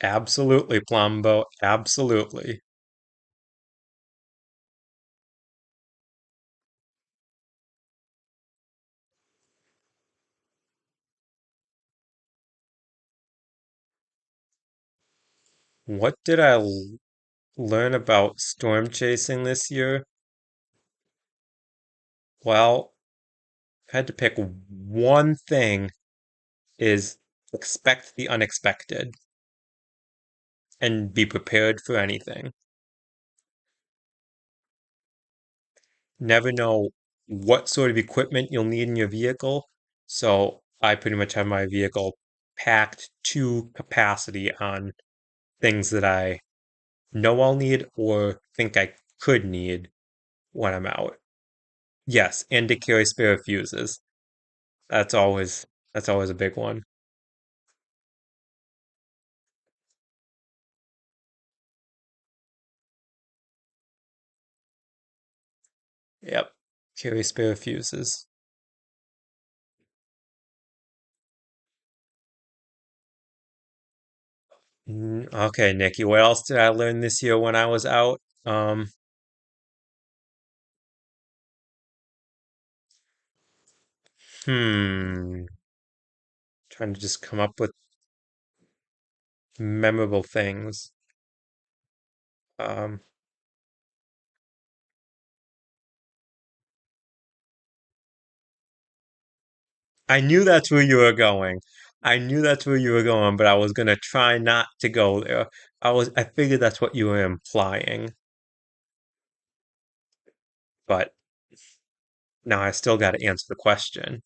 Absolutely, Plumbo. Absolutely. What did I learn about storm chasing this year? Well, if I had to pick one thing is expect the unexpected and be prepared for anything. Never know what sort of equipment you'll need in your vehicle. So I pretty much have my vehicle packed to capacity on things that I know I'll need or think I could need when I'm out. Yes, and to carry spare fuses. That's always that's always a big one. Yep. Carry spare fuses. Okay, Nikki, what else did I learn this year when I was out? Hmm, trying to just come up with memorable things. Um, I knew that's where you were going. I knew that's where you were going, but I was gonna try not to go there. I figured that's what you were implying, but now I still got to answer the question.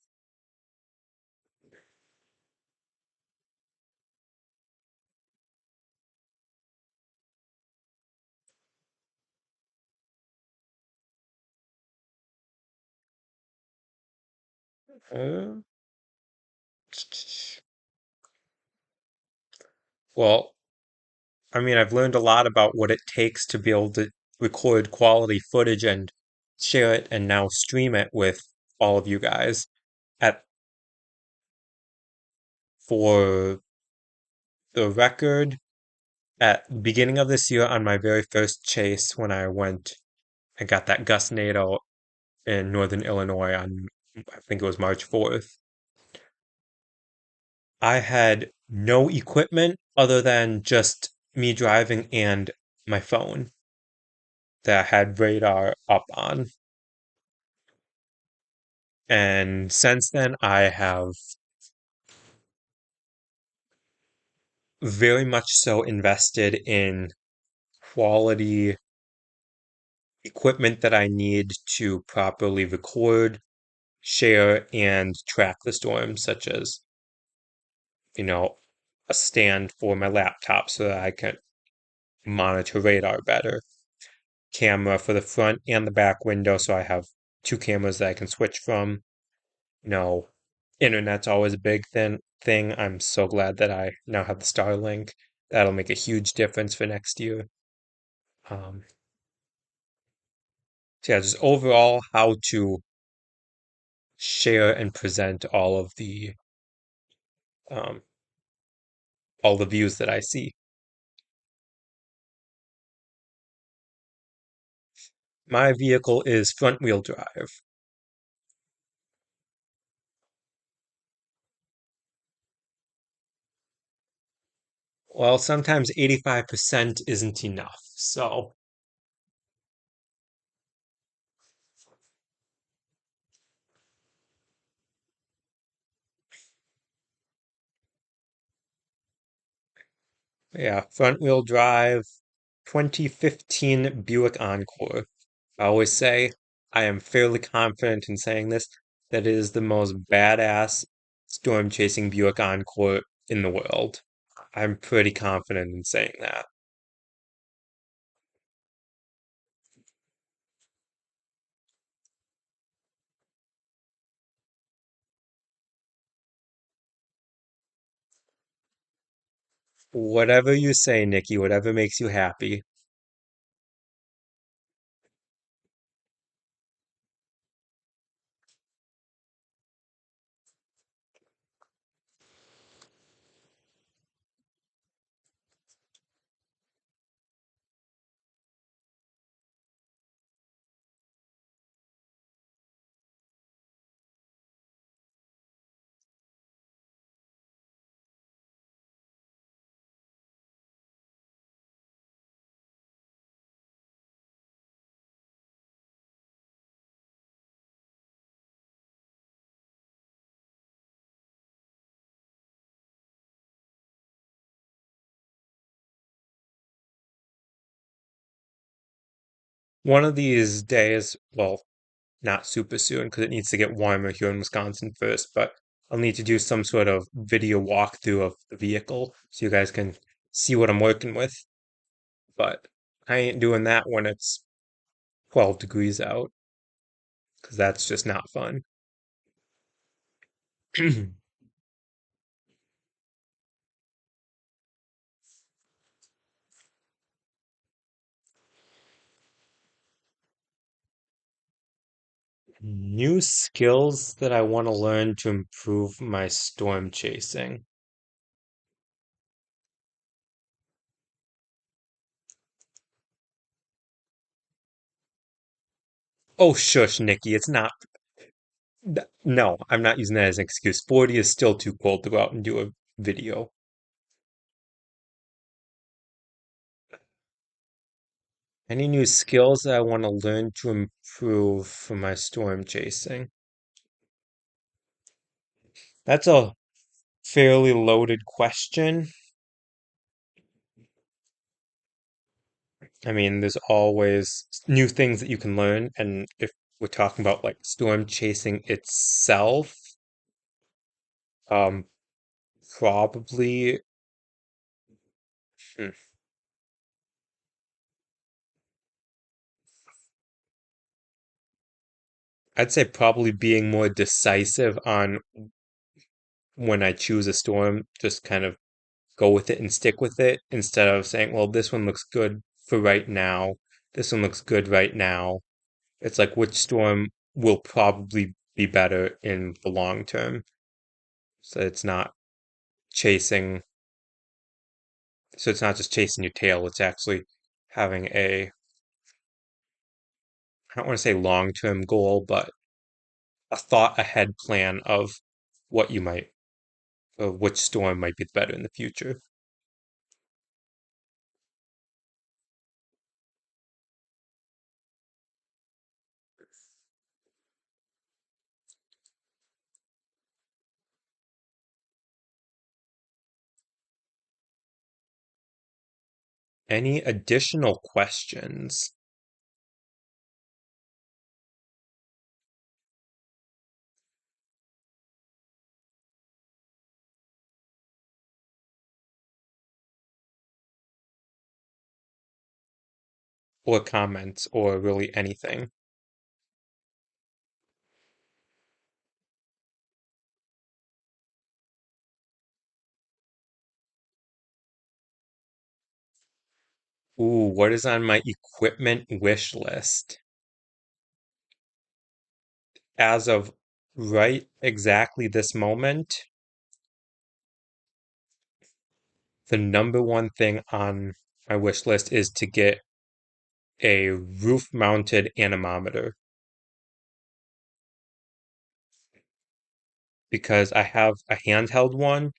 Uh, well, I mean, I've learned a lot about what it takes to be able to record quality footage and share it and now stream it with all of you guys. At For the record, at the beginning of this year on my very first chase when I went and got that Gusnado in northern Illinois on I think it was March 4th, I had no equipment other than just me driving and my phone that had radar up on. And since then, I have very much so invested in quality equipment that I need to properly record, share, and track the storm, such as, you know, a stand for my laptop so that I can monitor radar better, camera for the front and the back window so I have two cameras that I can switch from. You know, internet's always a big thing. I'm so glad that I now have the Starlink. That'll make a huge difference for next year. Um, so yeah, just overall how to share and present um, all the views that I see. My vehicle is front wheel drive. Well, sometimes 85% isn't enough. So, yeah, front wheel drive, 2015 Buick Encore. I always say, I am fairly confident in saying this, that it is the most badass storm chasing Buick Encore in the world. I'm pretty confident in saying that. Whatever you say, Nikki, whatever makes you happy. One of these days, well, not super soon because it needs to get warmer here in Wisconsin first, but I'll need to do some sort of video walkthrough of the vehicle so you guys can see what I'm working with. But I ain't doing that when it's 12 degrees out because that's just not fun. New skills that I want to learn to improve my storm chasing. Oh, shush, Nikki. It's not. No, I'm not using that as an excuse. 40 is still too cold to go out and do a video. Any new skills that I want to learn to improve for my storm chasing? That's a fairly loaded question. I mean, there's always new things that you can learn, and if we're talking about like storm chasing itself, um, probably, hmm, I'd say probably being more decisive on when I choose a storm, just kind of go with it and stick with it instead of saying, well, this one looks good for right now. This one looks good right now. It's like which storm will probably be better in the long term. So chasing, it's not just chasing your tail, it's actually having I don't want to say long-term goal, but a thought ahead plan of what you might, which storm might be better in the future. Any additional questions or comments or really anything? Ooh, what is on my equipment wish list? As of right exactly this moment, the number one thing on my wish list is to get a roof mounted anemometer because I have a handheld one,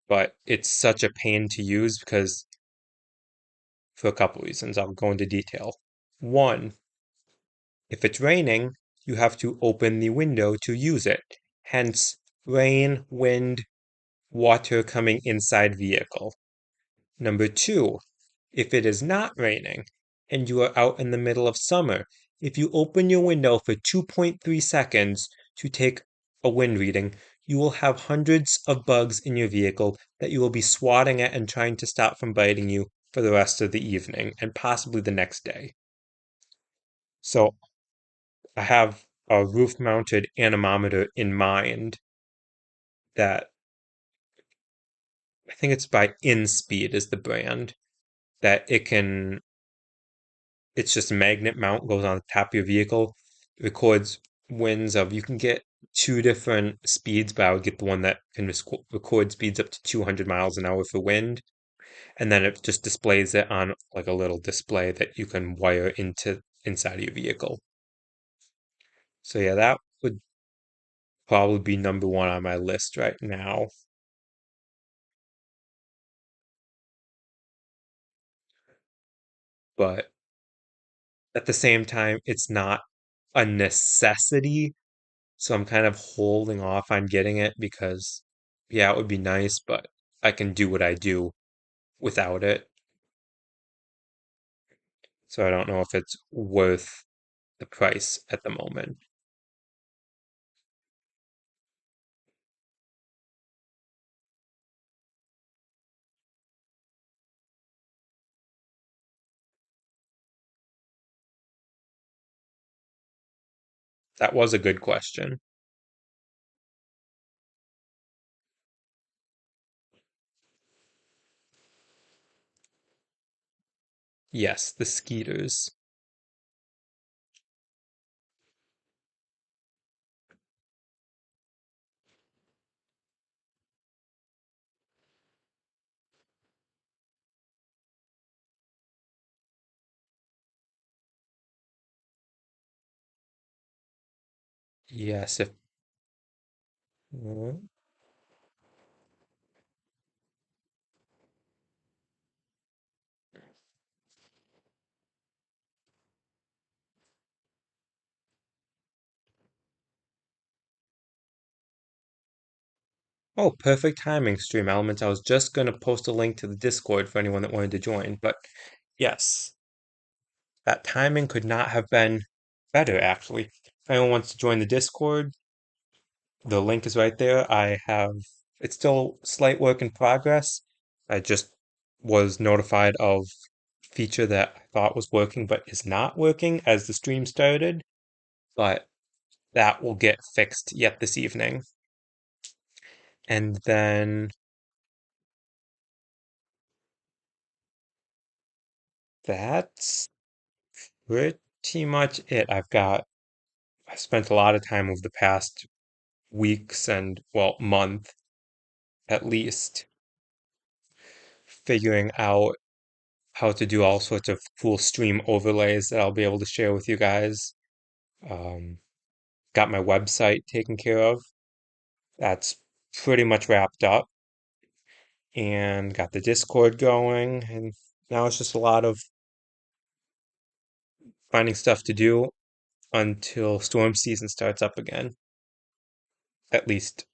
but it's such a pain to use because for a couple reasons. I'll go into detail. One, if it's raining, you have to open the window to use it. Hence, rain, wind, water coming inside vehicle. Number two, if it is not raining and you are out in the middle of summer, if you open your window for 2.3 seconds to take a wind reading, you will have hundreds of bugs in your vehicle that you will be swatting at and trying to stop from biting you for the rest of the evening and possibly the next day. So I have a roof mounted anemometer in mind that I think it's by InSpeed is the brand that it's just a magnet mount goes on the top of your vehicle, records winds of you can get two different speeds, but I would get the one that can record speeds up to 200 miles an hour for wind, and then it just displays it on like a little display that you can wire into inside of your vehicle. So yeah, that would probably be number one on my list right now. But at the same time, it's not a necessity. So I'm kind of holding off on getting it because, yeah, it would be nice, but I can do what I do without it. so I don't know if it's worth the price at the moment. That was a good question. Yes, the Skeeters. Yes, if oh, perfect timing, Stream Elements. I was just gonna post a link to the Discord for anyone that wanted to join, but yes, that timing could not have been better, actually. If anyone wants to join the Discord, the link is right there. It's still slight work in progress. I just was notified of feature that I thought was working but is not working as the stream started, but that will get fixed yet this evening. And then that's pretty much it. I spent a lot of time over the past weeks and, well, month at least, figuring out how to do all sorts of cool stream overlays that I'll be able to share with you guys. Um, got my website taken care of. That's pretty much wrapped up. And got the Discord going. And now it's just a lot of finding stuff to do until storm season starts up again. At least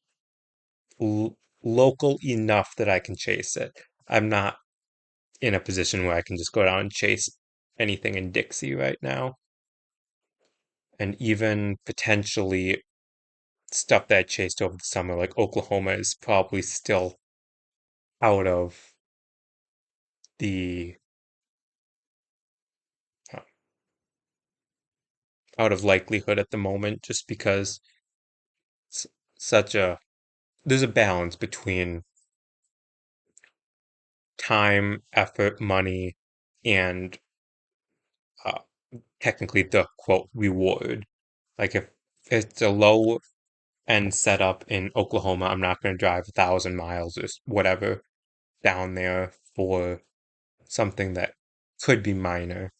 local enough that I can chase it. I'm not in a position where I can just go down and chase anything in Dixie right now. And even potentially stuff that I chased over the summer, like Oklahoma, is probably still out of the uh, out of likelihood at the moment, just because it's such a there's a balance between time, effort, money, and uh, technically the quote reward. Like if it's a low end setup in Oklahoma, I'm not going to drive 1,000 miles or whatever down there for something that could be minor.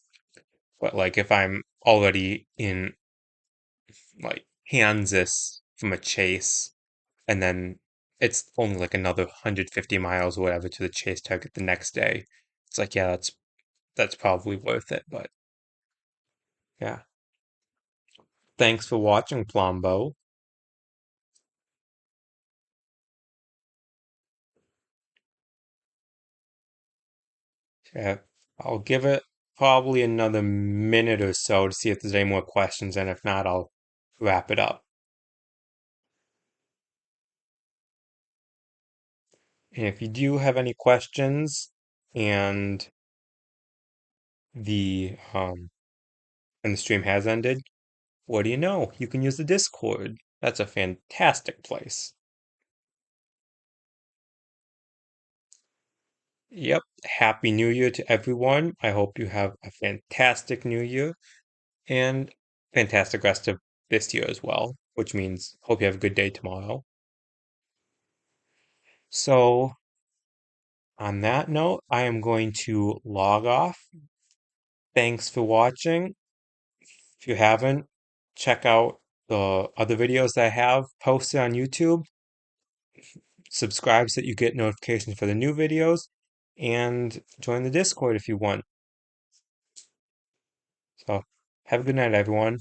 But like if I'm already in like Kansas from a chase, and then it's only like another 150 miles or whatever to the chase target the next day, it's like yeah, that's probably worth it. But yeah, thanks for watching, Plombo. Yeah, I'll give it probably another minute or so to see if there's any more questions, and if not, I'll wrap it up. And if you do have any questions and the and the stream has ended, what do you know? You can use the Discord. That's a fantastic place. Yep. Happy New Year to everyone. I hope you have a fantastic New Year and fantastic rest of this year as well, which means hope you have a good day tomorrow. So, on that note, I am going to log off. Thanks for watching. If you haven't, check out the other videos that I have posted on YouTube. Subscribe so that you get notifications for the new videos, and join the Discord if you want. So, have a good night, everyone.